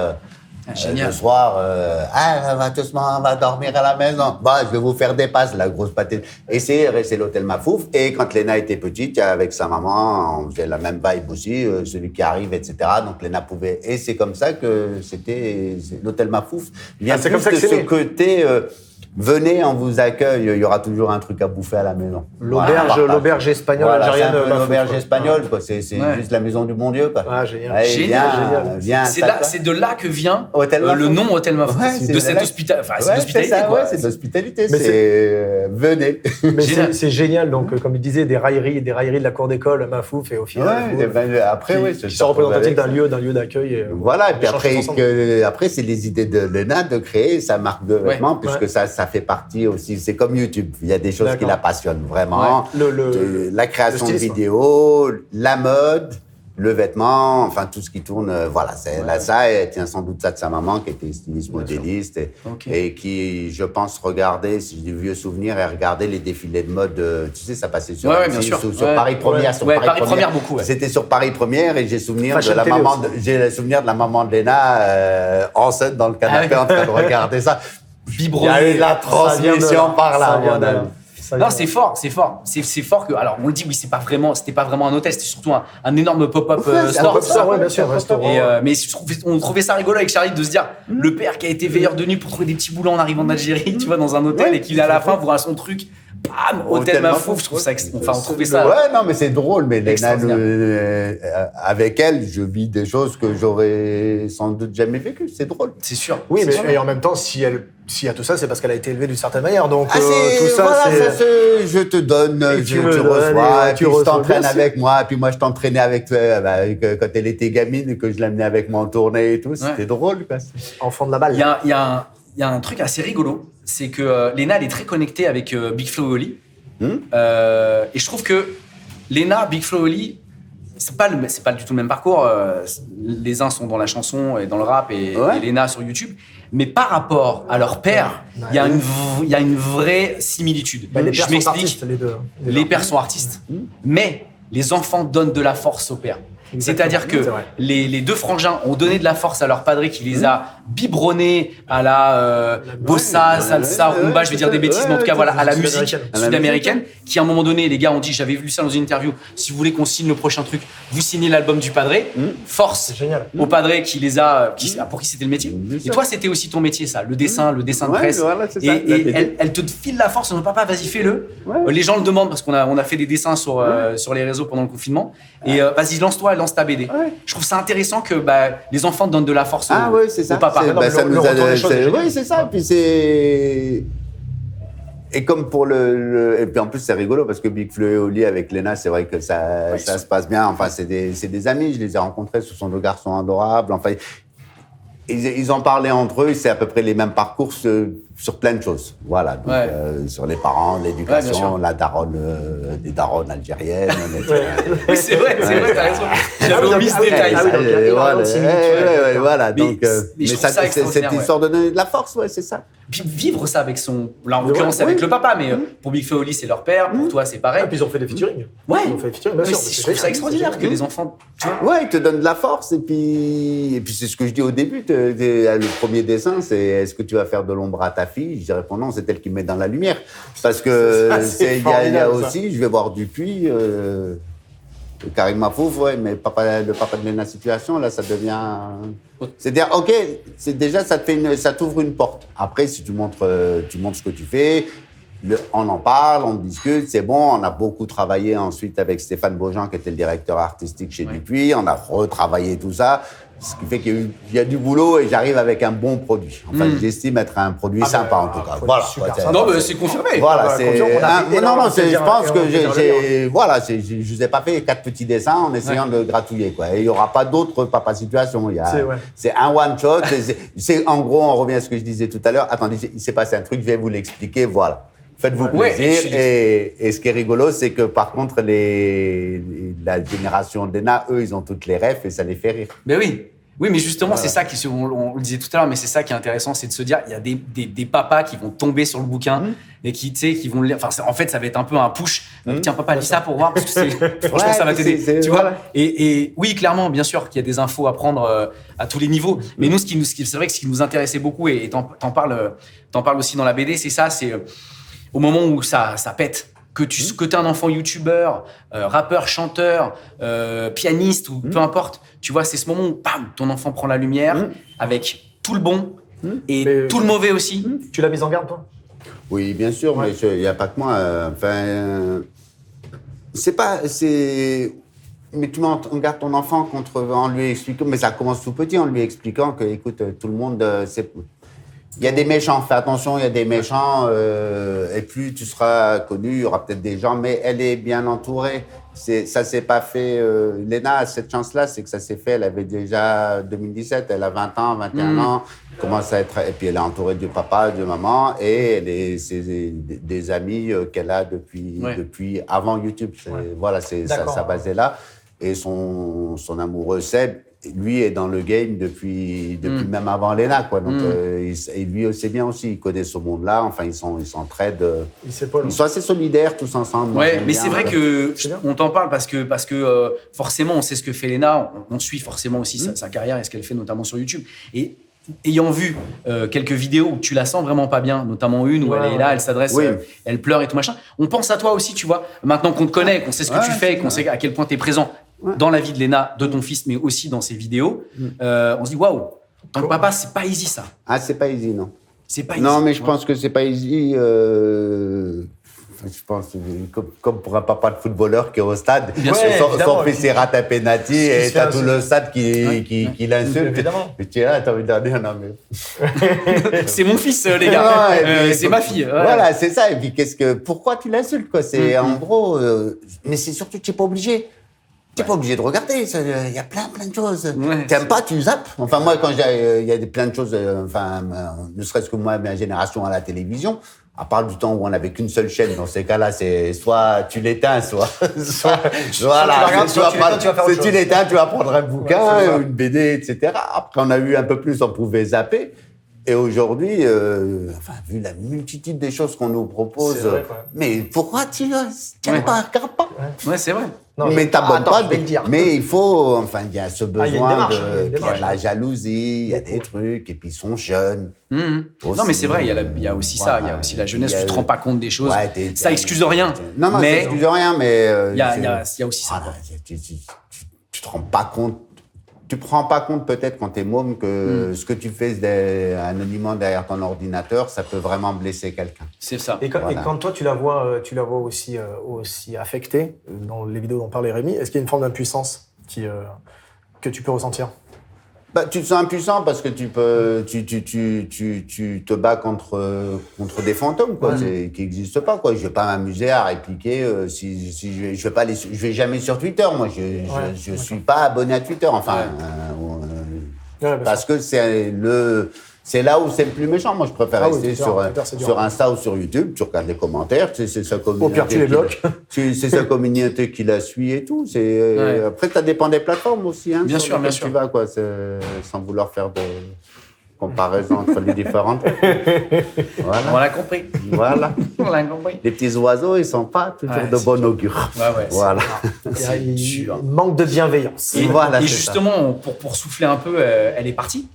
le soir, on va dormir à la maison. Bon, je vais vous faire des passes, la grosse pâtée. Et c'est l'hôtel Mafouf. Et quand Léna était petite, avec sa maman, on faisait la même vibe aussi, celui qui arrive, etc. Donc Léna pouvait. Et c'est comme ça que c'était l'hôtel Mafouf. C'est comme ça que c'est ce né. côté. Venez, on vous accueille, il y aura toujours un truc à bouffer à la maison. L'auberge espagnole, voilà, algérienne. c'est un peu l'auberge espagnole, quoi. C'est juste la maison du bon Dieu, quoi. Ah, génial. Allez, Génial. Viens, C'est de là que vient Hôtel le Mafouf. nom Hôtel Mafouf. Ouais, de cette hospitalité. Enfin, c'est Ouais, l'hospitalité, c'est ça, quoi. ouais, c'est de l'hospitalité. Mais Venez. Mais Génial. c'est génial, donc, comme il disait, des railleries de la cour d'école, Mafouf, et au final. Après, oui, qui sont représentatifs d'un lieu d'accueil. Voilà, et puis ensemble. après, c'est les idées de Léna de créer sa marque de vêtements, puisque Ouais. ça fait partie aussi. C'est comme YouTube. Il y a des choses qui D'accord. la passionnent vraiment. Ouais. La création de stylisme. vidéos, la mode, le vêtement, enfin tout ce qui tourne. Voilà, là, ça, elle tient sans doute ça de sa maman, qui était styliste modéliste, et qui, je pense, regardait, si j'ai des vieux souvenirs, elle regardait les défilés de mode. Tu sais, ça passait sur Ouais, bien sûr. sur Paris Première. Sur Paris Première beaucoup. Ouais. C'était sur Paris Première, et j'ai souvenir Fashion de la télé maman. aussi. J'ai le souvenir de la maman de Léna enceinte dans le canapé en train de regarder ça. Il y a eu la transmission par là, à mon avis. Non, c'est fort. C'est fort que. Alors, on le dit, oui, c'était pas vraiment un hôtel, c'était surtout un énorme pop-up store. Ouais, bien sûr, restaurant. Mais on trouvait ça rigolo avec Charlie de se dire le père qui a été veilleur de nuit pour trouver des petits boulots en arrivant d'Algérie, tu vois, dans un hôtel, et qui à la fin voit son truc, bam, hôtel Mafouf. Je trouve ça, enfin, on trouvait ça. Ouais, non, mais c'est drôle, mais Léna, avec elle, je vis des choses que j'aurais sans doute jamais vécues. C'est drôle. C'est sûr. Oui, c'est sûr. mais et en même temps, s'il y a tout ça, c'est parce qu'elle a été élevée d'une certaine manière. Donc, tout ça, voilà, c'est. je te donne, Et tu tu me reçois, donnes, et puis tu je reçois, t'entraîne bien sûr. avec moi, et puis moi je t'entraînais avec toi, quand elle était gamine, et que je l'amenais avec moi en tournée et tout, c'était drôle, quoi. Enfant de la balle. Il y a un truc assez rigolo, c'est que Léna, elle est très connectée avec Big Flo et Oli. Et je trouve que Léna, Big Flo et Oli, c'est pas du tout le même parcours. Les uns sont dans la chanson et dans le rap, et Léna sur YouTube. Mais par rapport à leur père, il y a une vraie similitude. Les Je pères sont m'explique. artistes, les deux. Les pères sont artistes, mais les enfants donnent de la force aux pères. C'est-à-dire que C'est vrai. les deux frangins ont donné de la force à leur padré qui les a biberonnés à la bossa, salsa, rumba, je vais dire des bêtises, mais en tout cas voilà, à la musique sud-américaine, qui à un moment donné, les gars ont dit, j'avais vu ça dans une interview, si vous voulez qu'on signe le prochain truc, vous signez l'album du padré, force C'est génial. au padré qui les a, pour qui c'était le métier. Et toi, c'était aussi ton métier, ça, le dessin de presse. Voilà, c'est ça. Et elle te file la force, non papa, vas-y, fais-le. Les gens le demandent parce qu'on a fait des dessins sur les réseaux pendant le confinement. Et vas-y, lance ta BD. Je trouve ça intéressant que les enfants donnent de la force c'est ça. au papa. Ça le nous retour des choses, c'est génial. oui, c'est ça. Puis c'est. Et comme pour et puis en plus, c'est rigolo parce que Big Flo et Oli avec Léna, c'est vrai que ça se passe bien. Enfin, c'est des amis. Je les ai rencontrés. Ce sont deux garçons adorables. Enfin, ils en parlaient entre eux. C'est à peu près les mêmes parcours sur plein de choses. Voilà. Donc, sur les parents, l'éducation, la daronne, des daronnes algériennes. Oui, c'est vrai, t'as raison. J'avais omis ce détail. Voilà. Donc, mais je trouve ça extraordinaire, cette histoire de donner de la force, c'est ça. Puis vivre ça avec là en l'occurrence avec le papa, mais pour Big Flo et Oli, c'est leur père, pour toi, c'est pareil. Et puis ils ont fait des featuring. Ouais. Ils ont fait des featuring, bien sûr. Je trouve ça extraordinaire que les enfants. Tu vois, Ouais, ils te donnent de la force et puis c'est ce que je dis au début. Le premier dessin, c'est est-ce que tu vas faire de l'ombre à ta fille? Je réponds non, c'est elle qui me met dans la lumière. Parce que il y a aussi, je vais voir Dupuis, Karim Mafouf, mais le papa de Léna Situation, là, ça devient. C'est-à-dire, ok, déjà ça t'ouvre une porte. Après, si tu montres ce que tu fais. On en parle, on discute, c'est bon. On a beaucoup travaillé ensuite avec Stéphane Beaujean, qui était le directeur artistique chez Dupuis. On a retravaillé tout ça, ce qui fait qu'il y a du boulot et j'arrive avec un bon produit. Enfin, j'estime être un produit sympa en tout cas. Voilà. non, mais c'est confirmé. Voilà, c'est. Je pense que je vous ai pas fait 4 petits dessins en essayant de gratouiller, quoi. Et il y aura pas d'autres papa situation. C'est un one shot. C'est en gros, on revient à ce que je disais tout à l'heure. Attendez, il s'est passé un truc, je vais vous l'expliquer. Voilà. Faites-vous plaisir. Et ce qui est rigolo, c'est que par contre, la génération de Léna, eux, ils ont toutes les refs et ça les fait rire. Mais oui. Oui, mais justement, c'est ça on le disait tout à l'heure, mais c'est ça qui est intéressant, c'est de se dire, il y a des papas qui vont tomber sur le bouquin et qui, tu sais, qui vont lire. Enfin, en fait, ça va être un peu un push. Tiens, papa, lis ça pour voir, parce que franchement, ça va t'aider. Tu vois. Et oui, clairement, bien sûr qu'il y a des infos à prendre à tous les niveaux. Mais nous, c'est vrai que ce qui nous intéressait beaucoup, et t'en parles aussi dans la BD, c'est ça, c'est au moment où ça pète. Que t'es un enfant youtubeur, rappeur, chanteur, pianiste ou peu importe, tu vois, c'est ce moment où bam, ton enfant prend la lumière avec tout le bon et tout le mauvais aussi. Tu l'as mise en garde, toi? Oui, bien sûr, mais il n'y a pas que moi. Mais tu mets en garde ton enfant en lui expliquant, mais ça commence tout petit, en lui expliquant que, écoute, tout le monde, il y a des méchants, fais attention, il y a des méchants, et plus tu seras connu, il y aura peut-être des gens, mais elle est bien entourée. Ça s'est pas fait. Léna a cette chance-là, c'est que ça s'est fait, elle avait déjà 2017, elle a 20 ans, 21 ans, commence à être, et puis elle est entourée de papa, de maman, et c'est des amis qu'elle a depuis avant YouTube. Voilà, sa base est là. Et son amoureux Seb, lui est dans le game depuis même avant Léna, quoi. Donc, et lui c'est bien aussi, il connaît ce monde-là. Enfin, ils s'entraident. Ils sont assez solidaires tous ensemble. Ouais, mais c'est vrai que on t'en parle parce que forcément, on sait ce que fait Léna. On suit forcément aussi sa carrière et ce qu'elle fait notamment sur YouTube. Et ayant vu quelques vidéos où tu la sens vraiment pas bien, notamment une où elle est là, elle s'adresse, elle pleure et tout machin. On pense à toi aussi, tu vois. Maintenant qu'on te connaît, qu'on sait ce que tu fais, qu'on sait à quel point tu es présent dans la vie de Léna, de ton fils, mais aussi dans ses vidéos, on se dit waouh, tant que papa, c'est pas easy ça. Ah, c'est pas easy, non. C'est pas easy. Non, mais je pense que c'est pas easy. Je pense, comme pour un papa de footballeur qui est au stade, son fils il rate un penalty et t'as tout le stade qui l'insulte. Et tu es là, t'as envie de dire, non mais. C'est mon fils, les gars. C'est ma fille. Voilà, c'est ça. Et puis pourquoi tu l'insultes, quoi? C'est en gros, mais c'est surtout que tu n'es pas obligé. Tu n'es pas obligé de regarder, il y a plein de choses. T'aimes pas, tu zappes. Enfin, moi, quand il y a plein de choses, ne serait-ce que moi, ma génération à la télévision, à part du temps où on n'avait qu'une seule chaîne, dans ces cas-là, c'est soit tu l'éteins, soit tu l'éteins, tu vas prendre un bouquin, une BD, etc. Après, on a eu un peu plus, on pouvait zapper. Et aujourd'hui, vu la multitude des choses qu'on nous propose, mais pourquoi tu n'aimes pas, regarde pas? Ouais, c'est vrai. Non, mais t'abonnes pas. Je vais le dire. Mais il faut, il y a ce besoin il y a une démarche, il y a la jalousie, il y a des trucs, et puis ils sont jeunes. Non, mais c'est vrai, il y a aussi ça, il y a aussi la jeunesse où tu te rends pas compte des choses. Ça excuse rien. Non, ça excuse rien, mais il y a aussi ça. Tu te rends pas compte. Tu prends pas compte peut-être quand t'es môme que ce que tu fais anonymement derrière ton ordinateur, ça peut vraiment blesser quelqu'un. C'est ça. Et quand toi tu la vois aussi affectée dans les vidéos dont parlait Rémi, est-ce qu'il y a une forme d'impuissance que tu peux ressentir? Tu te sens impuissant parce que tu te bats contre des fantômes quoi, qui n'existent pas quoi. Je vais pas m'amuser à répliquer je vais jamais sur Twitter. Moi, je suis pas abonné à Twitter. Enfin, parce que c'est là où c'est le plus méchant. Moi, je préfère rester sur Insta ou sur YouTube. Tu regardes les commentaires, c'est sa communauté. Au pire, tu les bloques. C'est sa communauté qui la suit et tout. Après, ça dépend des plateformes aussi. Hein, bien sûr. Tu vas, quoi, sans vouloir faire de comparaison entre les différentes. Voilà. On l'a compris. Voilà. On l'a compris. Les petits oiseaux, ils sont pas toujours de bon augure. Voilà. Il manque de bienveillance. Et justement, pour souffler un peu, elle est partie.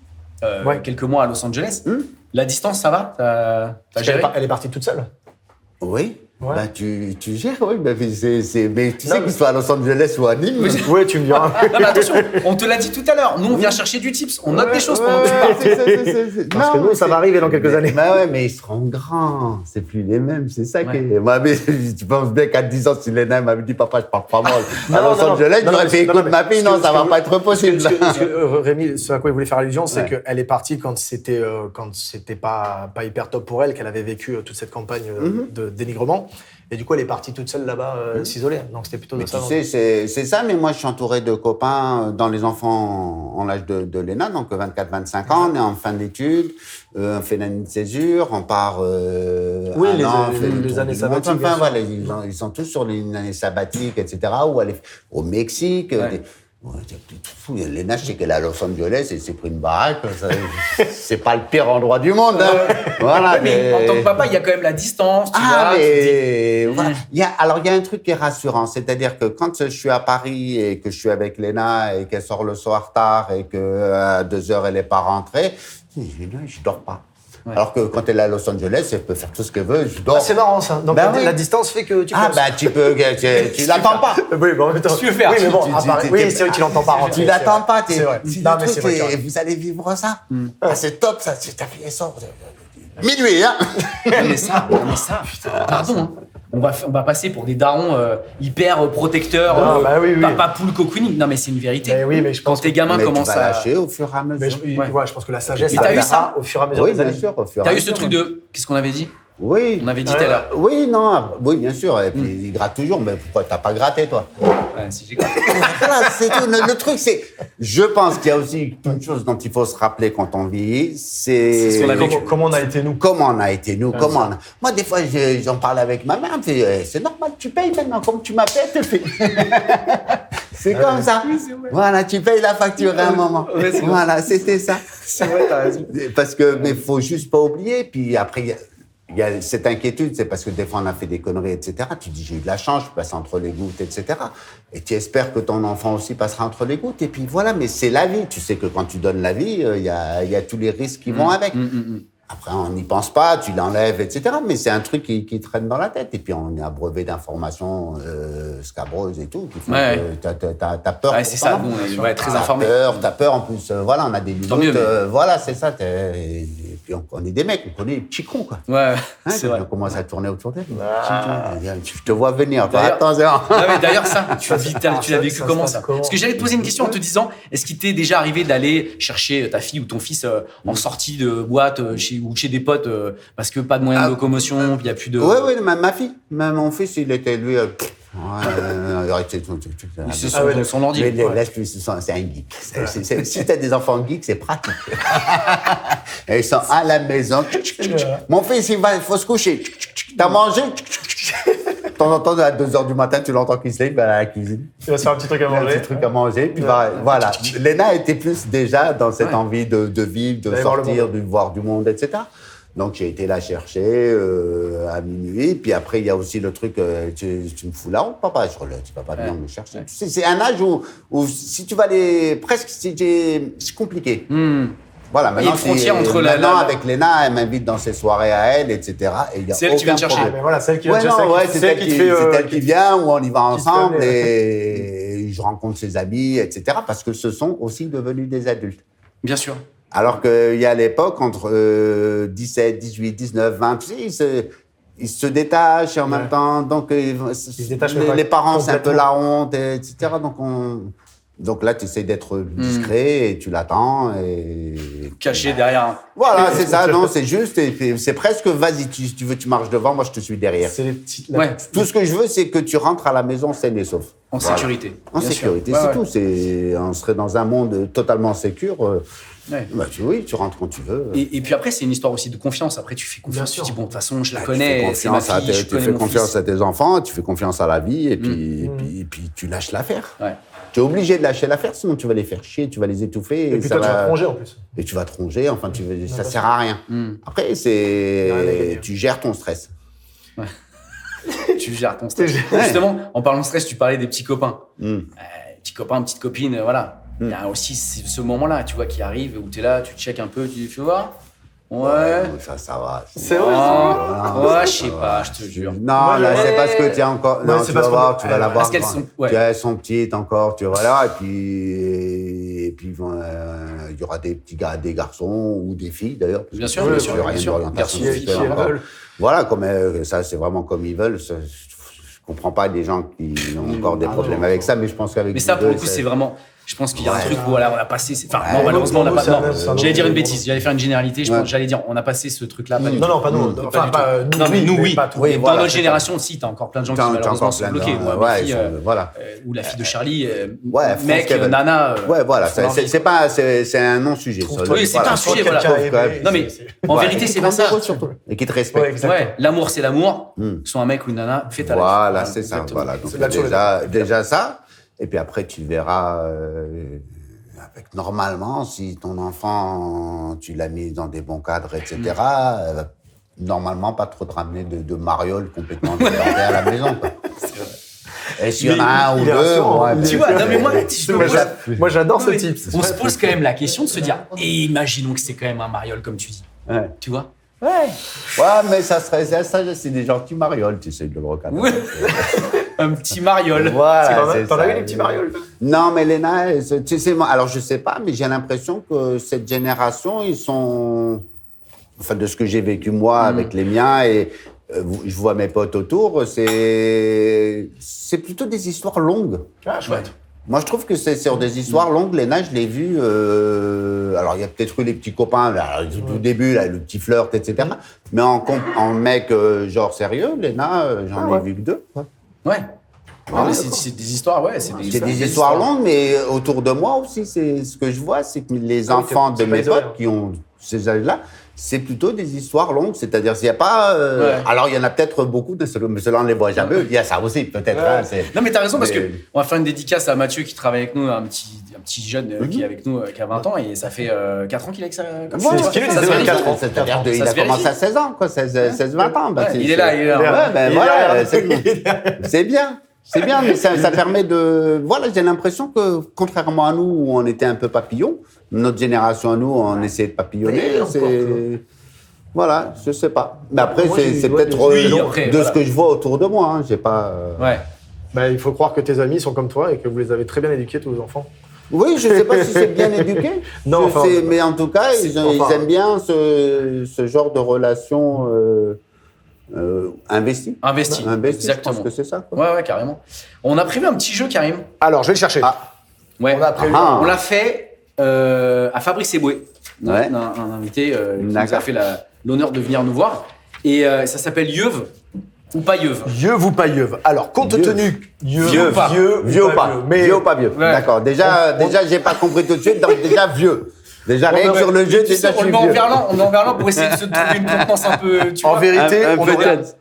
Quelques mois à Los Angeles. La distance, ça va? T'as géré? Elle est partie toute seule. Oui. Tu gères, oui. Mais tu sais qu'il soit à Los Angeles ou à Nîmes. Oui, tu me diras. Non, mais attention, on te l'a dit tout à l'heure. Nous, on vient chercher du tips. On note des choses pendant que tu parles. Parce que nous, ça va arriver dans quelques années. Mais ils seront grands. C'est plus les mêmes. C'est ça qui est. Moi, mais tu penses bien qu'à 10 ans, si Léna m'avait dit, papa, je parle pas mal. À Los Angeles, j'aurais fait écoute ma fille. Non, ça va pas être possible. Rémi, ce à quoi il voulait faire allusion, c'est qu'elle est partie quand c'était pas hyper top pour elle, qu'elle avait vécu toute cette campagne de dénigrement. Et du coup, elle est partie toute seule là-bas, s'isoler. Donc, c'était plutôt de ça. Tu sais, c'est ça, mais moi, je suis entouré de copains dans les enfants en l'âge de Léna, donc 24-25 ans, on est en fin d'études, on fait l'année de césure, on part les années sabbatiques. Enfin, voilà, ils sont tous sur une année sabbatique, etc., ou aller au Mexique. Ouais, fou. Léna, je sais qu'elle est à Los Angeles et s'est pris une baraque. C'est pas le pire endroit du monde. Hein. Voilà, mais en tant que papa, il y a quand même la distance. Tu vois, mais voilà. Il y a un truc qui est rassurant. C'est-à-dire que quand je suis à Paris et que je suis avec Léna et qu'elle sort le soir tard et qu'à 2h, elle n'est pas rentrée, je dors pas. Ouais. Alors que quand elle est à Los Angeles, elle peut faire tout ce qu'elle veut, je dors. C'est marrant ça. Donc la distance fait que tu penses... tu l'attends pas. Oui, bon, tu veux faire. Oui, mais bon, oui, c'est vrai que tu l'entends pas rentrer. Tu l'attends pas. C'est vrai. Non, mais c'est vrai. Vous allez vivre ça. C'est top, ça. Ta fille sort. Minuit, hein. mais ça, pardon. Hein. On va passer pour des darons hyper protecteurs, papa poule cocooning. Non, mais c'est une vérité. Mais oui, mais je pense que tes gamins commencent à lâcher au fur et à mesure. Je pense que la sagesse, t'as eu ça au fur et à mesure. Oui, bien sûr. T'as eu ce truc de. Qu'est-ce qu'on avait dit? Oui. On avait dit tout à l'heure. Oui, bien sûr. Et puis, il gratte toujours. Mais pourquoi t'as pas gratté, toi? Ouais, si j'ai gratté. Voilà, c'est tout. Le truc, c'est. Je pense qu'il y a aussi une chose dont il faut se rappeler quand on vit. C'est. Comment on a été nous. Moi, des fois, j'en parle avec ma mère. Elle me fait, c'est normal, tu payes maintenant. Comme tu m'appelles, tu fais. C'est comme ça. Oui, voilà, tu payes la facture à un moment. Ouais, voilà, c'était ça. C'est vrai, t'as raison. Parce que, mais faut juste pas oublier. Puis après, il y a cette inquiétude, c'est parce que des fois on a fait des conneries, etc. Tu dis j'ai eu de la chance, je passe entre les gouttes, etc. Et tu espères que ton enfant aussi passera entre les gouttes. Et puis voilà, mais c'est la vie. Tu sais que quand tu donnes la vie, il y a tous les risques qui vont avec. Après, on n'y pense pas, tu l'enlèves, etc. Mais c'est un truc qui traîne dans la tête. Et puis, on est abreuvé d'informations scabreuses et tout, qui font que t'as peur. Ouais, c'est ça, nous, on est très informés. T'as peur, en plus. Voilà, on a des minutes. Voilà, c'est ça. Et puis, on est des mecs, on est des petits cons, quoi. Ouais, c'est vrai. On commence à tourner autour d'elle. Je te vois venir. Attention. D'ailleurs, ça, tu l'as vécu comment, ça? Parce que j'allais te poser une question en te disant, est-ce qu'il t'est déjà arrivé d'aller chercher ta fille ou ton fils en sortie de boîte ou chez des potes parce que pas de moyens de locomotion, il n'y a plus de... Oui, ma fille. Mon fils, il était, lui... c'est son ordi. C'est un geek. Si t'as des enfants geeks, c'est pratique. Et ils sont à la maison. Mon fils, il faut se coucher. T'as mangé? De temps en temps, à 2h du matin, tu l'entends qu'il se lève à la cuisine. Il va se faire un petit truc à manger. Puis voilà. Léna était plus déjà dans cette envie de vivre, de sortir, de voir du monde, etc. Donc, j'ai été la chercher à minuit. Puis après, il y a aussi le truc, tu me fous la honte, papa. Tu vas pas venir me chercher. C'est un âge où si tu vas aller... Presque, c'est compliqué. Voilà, maintenant, avec Léna, elle m'invite dans ses soirées à elle, etc. Et il y a c'est elle qui vient te chercher. Mais voilà, c'est elle qui vient c'est elle qui vient, ou on y va ensemble, et je rencontre ses amis, etc. Parce que ce sont aussi devenus des adultes. Bien sûr. Alors qu'il y a l'époque, entre 17, 18, 19, 20, tu sais, ils se détachent en même temps. Donc, les parents, c'est un peu la honte, etc. Donc là, tu essaies d'être discret et tu l'attends. Caché derrière. Voilà, c'est ça. Non, c'est juste. C'est presque, vas-y, si tu veux, tu marches devant, moi, je te suis derrière. Tout ce que je veux, c'est que tu rentres à la maison saine et sauf. En sécurité. En sécurité, c'est tout. On serait dans un monde totalement sécure. Tu rentres quand tu veux. Et puis après, c'est une histoire aussi de confiance. Après, tu fais confiance. Tu dis, bon, de toute façon, je la connais. Tu fais confiance à tes enfants, tu fais confiance à la vie, et puis tu lâches l'affaire. Tu es obligé de lâcher l'affaire, sinon tu vas les faire chier, tu vas les étouffer. Et puis toi, tu vas te ronger en plus. Et tu vas te ronger, enfin, ça sert à rien. Après, tu gères ton stress. Tu gères ton stress. Justement, en parlant de stress, tu parlais des petits copains. Petits copains, petites copines, voilà. Il y a aussi ce moment-là, tu vois, qui arrive, où tu es là, tu checkes un peu, tu fais voir. Ouais. Ça va. C'est vrai. Ouais, je sais pas, je te jure. Non, là, c'est parce que tu es encore. Non, tu vas voir, tu vas la voir. Parce qu'elles sont. Elles sont petites encore, tu vois, là. Et puis, il y aura des petits gars, des garçons ou des filles, d'ailleurs. Bien sûr, bien sûr. Garçons, filles, voilà, ça, c'est vraiment comme ils veulent. Je comprends pas des gens qui ont encore des problèmes avec ça, mais je pense qu'avec. Mais ça, pour le coup, c'est vraiment. Je pense qu'il y a un truc où voilà, on a passé. Enfin, non, malheureusement, on n'a pas. Non, j'allais dire une bêtise. J'allais faire une généralité. J'allais dire, on a passé ce truc-là. Non, pas nous. Enfin, pas nous. Non, mais nous, oui. Dans notre génération aussi, t'as encore plein de gens qui malheureusement sont bloqués. Ou la fille de Charlie. Mec, Nana. Ouais, voilà. C'est un non-sujet. Oui, c'est un sujet. Voilà. Non, mais en vérité, c'est pas ça. Et qui te respecte. Ouais, l'amour, c'est l'amour. Soit un mec ou une nana, fais ta life. Voilà, c'est ça. Voilà. Déjà ça. Et puis après, tu verras, normalement, si ton enfant, tu l'as mis dans des bons cadres, etc., normalement, pas trop te ramener de mariole complètement débordée à la maison, quoi. Et s'il y en a un ou deux, tu vois, non mais moi j'adore ce type. On se pose quand même la question de se dire, et imaginons que c'est quand même un mariole comme tu dis. Ouais. Tu vois? Ouais, mais ça serait ça, c'est des gentils marioles, tu sais, de le recadrer. Ouais. Un petit mariole. Voilà, T'en as eu des petits marioles? Non, mais Léna, tu sais, moi, alors je sais pas, mais j'ai l'impression que cette génération, ils sont, enfin de ce que j'ai vécu moi avec les miens et je vois mes potes autour, c'est plutôt des histoires longues. Ah, chouette. Moi, je trouve que c'est sur des histoires longues. Léna, je l'ai vu. Alors, il y a peut-être eu les petits copains, là, au début, là, le petit flirt, etc. Mais en mec, genre sérieux, Léna, j'en ai vu que 2. Ouais. Non, mais c'est des histoires, ouais. C'est des histoires longues, mais autour de moi aussi, c'est ce que je vois, c'est que les enfants de mes potes qui ont ces âges-là, c'est plutôt des histoires longues, c'est-à-dire s'il n'y a pas... Alors, il y en a peut-être beaucoup, mais ceux-là, on ne les voit jamais. Il y a ça aussi, peut-être. Hein, non, mais tu as raison, parce qu'on va faire une dédicace à Mathieu qui travaille avec nous, un petit jeune qui est avec nous, qui a 20 ans, et ça fait 4 ans qu'il est avec ça. Comme ça, ça se vérifie. 4 ans, c'est-à-dire qu'il a commencé à 16 ans, quoi, 16-20 ans. Bah, il est là. Ouais, ben voilà, c'est bien. C'est bien, mais ça permet de... Voilà, j'ai l'impression que, contrairement à nous, où on était un peu papillons, notre génération à nous, on essayait de papillonner. Voilà, je sais pas. Mais après, c'est peut-être de ce que je vois autour de moi. J'ai pas... Ouais. Bah, il faut croire que tes amis sont comme toi et que vous les avez très bien éduqués, tous vos enfants. Oui, je sais pas si c'est bien éduqué. Non, mais en tout cas, ils aiment bien ce genre de relation... Investi, exactement. Je pense que c'est ça. Quoi. Ouais, carrément. On a prévu un petit jeu, Karim. Alors, je vais le chercher. Ouais. On l'a fait à Fabrice Eboué, un invité qui nous a fait l'honneur de venir nous voir. Et ça s'appelle Yeuve ou pas Yeuve. Yeuve ou pas Yeuve. Alors, compte tenu vieux ou pas vieux. Ouais. D'accord. Déjà, j'ai pas compris tout de suite. Donc déjà vieux. Déjà, rien que sur le jeu, déjà, je suis vieux. On est en verlan pour essayer de se trouver une contenance un peu, tu vois. En vérité,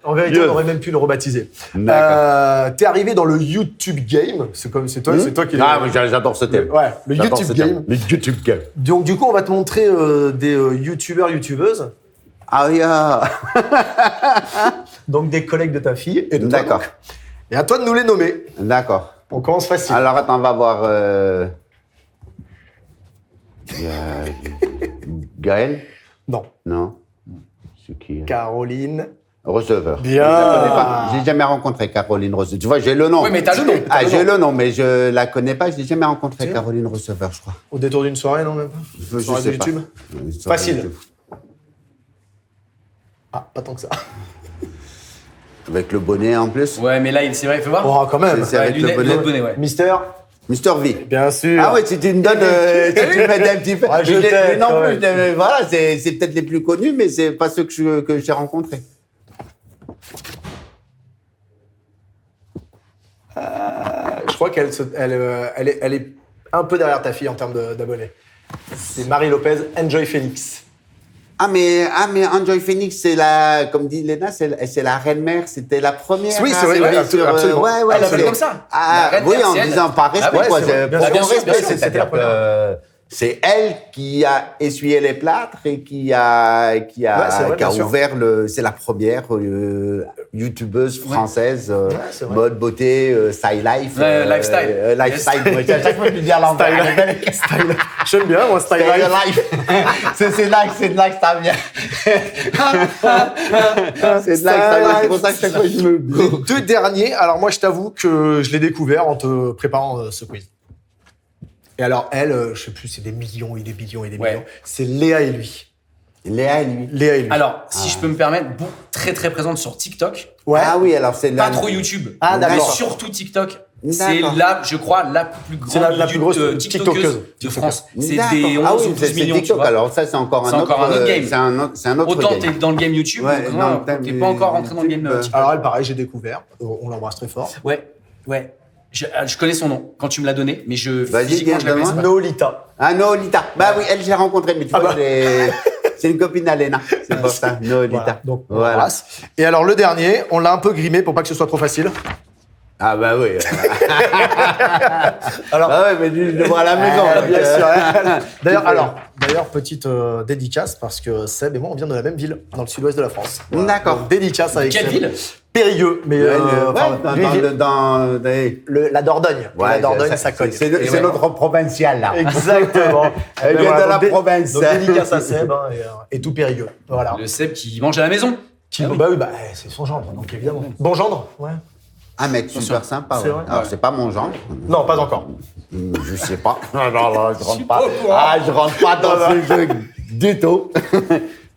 on aurait même pu le rebaptiser. T'es arrivé dans le YouTube game. C'est toi qui... Ah, mais j'adore ce thème. Ouais, le YouTube game. Le YouTube game. Donc, du coup, on va te montrer des youtubeuses. Ah, yeah. Donc, des collègues de ta fille et de toi. D'accord. Et à toi de nous les nommer. D'accord. On commence facile. Alors, attends, on va voir... Gaël? Non. C'est qui? Caroline Receveur. Bien. J'ai jamais rencontré Caroline Receveur. Tu vois, j'ai le nom. Oui, mais t'as le nom. J'ai le nom, mais je la connais pas. Je n'ai jamais rencontré Caroline Receveur, je crois. Au détour d'une soirée, non, même pas? Je sais de YouTube. Pas. Facile. Ah, pas tant que ça. Avec le bonnet en plus. Ouais, mais là, c'est vrai, fais voir. Oh, quand même. C'est avec le bonnet. Ouais. Mister V. Bien sûr. Ah ouais, si tu me donnes, tu me mets un petit peu. Ah, je t'aime, non plus, voilà, c'est peut-être les plus connus, mais c'est pas ceux que j'ai rencontrés. Je crois qu'elle est un peu derrière ta fille en termes d'abonnés. C'est Marie Lopez, Enjoy Phoenix. Ah mais Enjoy Phoenix, c'est comme dit Léna, c'est la reine-mère, c'était la première. Oui, c'est vrai, absolument. Ouais, elle s'appelle comme ça. Oui, en disant par respect, quoi. Pour respect, c'est-à-dire c'est elle qui a essuyé les plâtres et qui a ouvert c'est la première youtubeuse française mode beauté style life lifestyle. Lifestyle. À chaque fois je dis à l'envers. Style. J'aime bien moi style life. C'est là que ça vient. C'est là que ça vient. C'est pour ça que chaque fois je me. Les 2 derniers. Alors moi je t'avoue que je l'ai découvert en te préparant ce quiz. Et alors, elle, je sais plus, c'est des millions et des millions et des millions. C'est Léa et lui. Léa et lui. Alors, si je peux me permettre, très très présente sur TikTok. Ouais. Ah oui, alors c'est pas trop YouTube. Ah d'accord. Mais surtout TikTok. C'est là, je crois, la plus grande. C'est la plus grosse TikTokeuse de France. C'est des 11 ou 12 millions. TikTok, tu vois. Alors ça, c'est encore un autre game. C'est un autre Autant game. t'es dans le game YouTube, t'es pas encore rentré dans le game TikTok. Alors elle, pareil, j'ai découvert. On l'embrasse très fort. Ouais. Je connais son nom quand tu me l'as donné, mais physiquement, je la connais pas. Nolita. Ah, Nolita. Bah oui, elle, j'ai rencontré, mais tu vois, c'est une copine d'Alena. C'est pour ça, Nolita. Voilà. Donc, on l'embrasse. Et alors, le dernier, on l'a un peu grimé pour pas que ce soit trop facile. Ah bah oui. Alors, Ah ouais, mais je le vois à la maison. donc, bien sûr. D'ailleurs, petite dédicace parce que Seb et moi, on vient de la même ville, dans le sud-ouest de la France. D'accord. Donc, dédicace avec Quelle Seb. ville? Périgueux, mais la Dordogne. Ouais, la Dordogne, ça cogne. C'est notre provincial, là. Exactement. Elle vient de la province. Donc dédicace à Seb hein, et tout Périgueux. Voilà. Le Seb qui mange à la maison. Bah oui, c'est son gendre, donc évidemment. Bon gendre, ouais. Un mec super sympa. C'est Ouais. vrai. Alors, c'est pas mon genre. Non, pas encore. Je sais pas. Non, je rentre pas. pas au courant. Ah, je rentre pas dans ce jeu du tout.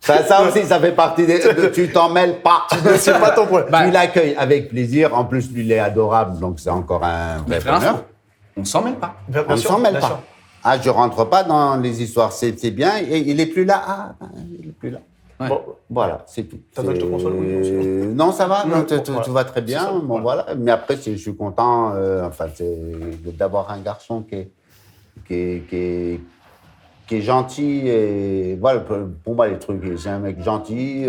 Ça aussi, ça fait partie tu t'en mêles pas. C'est pas ton problème. Tu l'accueilles avec plaisir. En plus, lui, il est adorable, donc c'est encore un vrai Frère, bonheur. on s'en mêle pas. Bien On ne sûr, s'en mêle bien pas. sûr. Ah, je rentre pas dans les histoires. C'est bien. Et il est plus là. Ah, il est plus là. Ouais. Bon, Voilà, c'est tout. T'as besoin que je te console aussi Non, ça va, non, voilà. tout va très bien. C'est ça, Bon, voilà. Mais après, je suis content d'avoir un garçon qui est gentil. Et voilà, pour moi, les trucs, c'est un mec gentil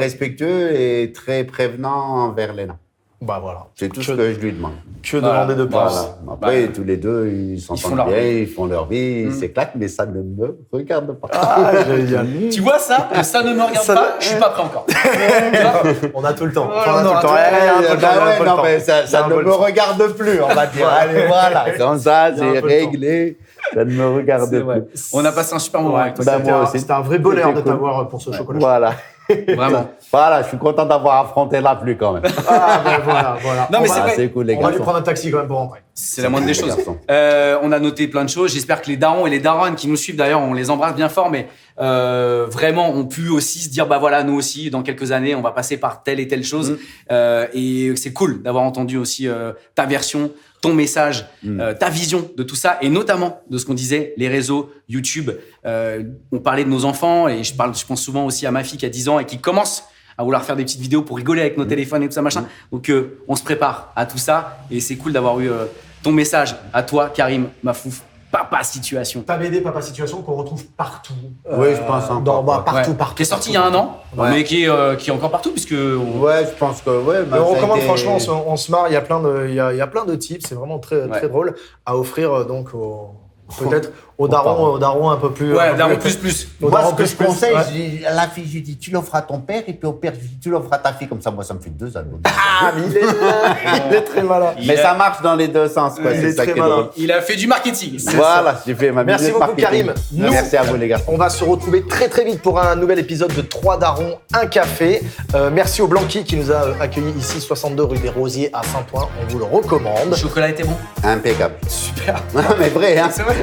respectueux et très prévenant envers les nains. Bah voilà. C'est tout ce que je lui demande. Que demander de plus Voilà. Après, tous les deux, ils s'entendent bien, ils font leur vie, ils s'éclatent, mais ça ne me regarde pas. Ah, génial. Tu vois ça? Ça ne me regarde pas, je suis pas prêt encore. Tu vois? On a tout le temps. Voilà, on aura tout le temps. Mais ça ne me regarde plus, on va dire. Allez, voilà, comme ça, Il y a un c'est peu de réglé. Ça ne me regarde C'est vrai. plus. On a passé un super moment avec toi. Bah, moi aussi. C'était un vrai bonheur de C'était cool. t'avoir pour ce chocolat. Voilà. Vraiment. Voilà, je suis content d'avoir affronté la pluie quand même. Ah, ben voilà. Non, mais On c'est va- vrai. C'est cool, les On va lui garçons. prendre un taxi quand même pour rentrer. C'est la moindre des Les choses. garçons. On a noté plein de choses. J'espère que les darons et les daronnes qui nous suivent, d'ailleurs, on les embrasse bien fort, mais vraiment ont pu aussi se dire, bah voilà, nous aussi, dans quelques années, on va passer par telle et telle chose. Et c'est cool d'avoir entendu aussi ta version, ton message, ta vision de tout ça, et notamment de ce qu'on disait, les réseaux, YouTube. On parlait de nos enfants, et je pense souvent aussi à ma fille qui a 10 ans et qui commence à vouloir faire des petites vidéos pour rigoler avec nos téléphones et tout ça, machin. Donc, on se prépare à tout ça, et c'est cool d'avoir eu ton message à toi, Karim Mafouf, papa situation. Ta BD Papa Situation qu'on retrouve partout. Oui, je pense encore, ouais. Partout, Ouais. partout. Qui est sorti il y a un an, Ouais. mais qui est encore partout, puisque... Ouais, je pense que ouais. Mais on recommande franchement, on se marre, il y a plein de tips, c'est vraiment très Ouais. drôle à offrir donc peut-être aux darons un peu plus. Ouais, un peu daron plus- plus. aux Moi, darons ce que plus je plus, conseille, ouais. je dis à la fille, je lui dis, tu l'offres à ton père, et puis au père, je lui dis, tu l'offres à ta fille, comme ça, moi, ça me fait 2 albums. Ah, mais il est là, il est très malin. Mais ça marche dans les deux sens, quoi. Il C'est est ça très qui est malin. drôle. Il a fait du marketing. Voilà, j'ai fait ma Merci business beaucoup, marketing. Karim. Nous- Merci à vous, les gars. On va se retrouver très très vite pour un nouvel épisode de 3 darons, un café. Merci au Blanqui qui nous a accueillis ici, 62 rue des Rosiers à Saint-Ouen. On vous le Le recommande. chocolat était bon. Impeccable. Super. Non, mais vrai, hein. C'est vrai.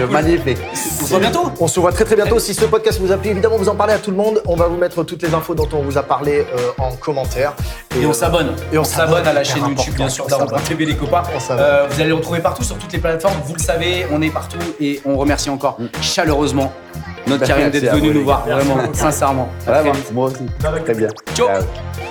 Magnifique. On se voit bientôt. On se voit très très bientôt. Si ce podcast vous a plu, évidemment, vous en parlez à tout le monde. On va vous mettre toutes les infos dont on vous a parlé en commentaire. Et on s'abonne. Et on s'abonne à la hyper chaîne YouTube, important. bien sûr, On s'abonne. Daron.tv, les copains. On s'abonne. Vous allez le retrouver partout sur toutes les plateformes. Vous le savez, on est partout et on remercie encore chaleureusement notre Karim Merci d'être à venu vous, nous les vraiment, Merci beaucoup. sincèrement. À très Vraiment, vite. moi aussi. Avec Très bien. Ciao. Ciao.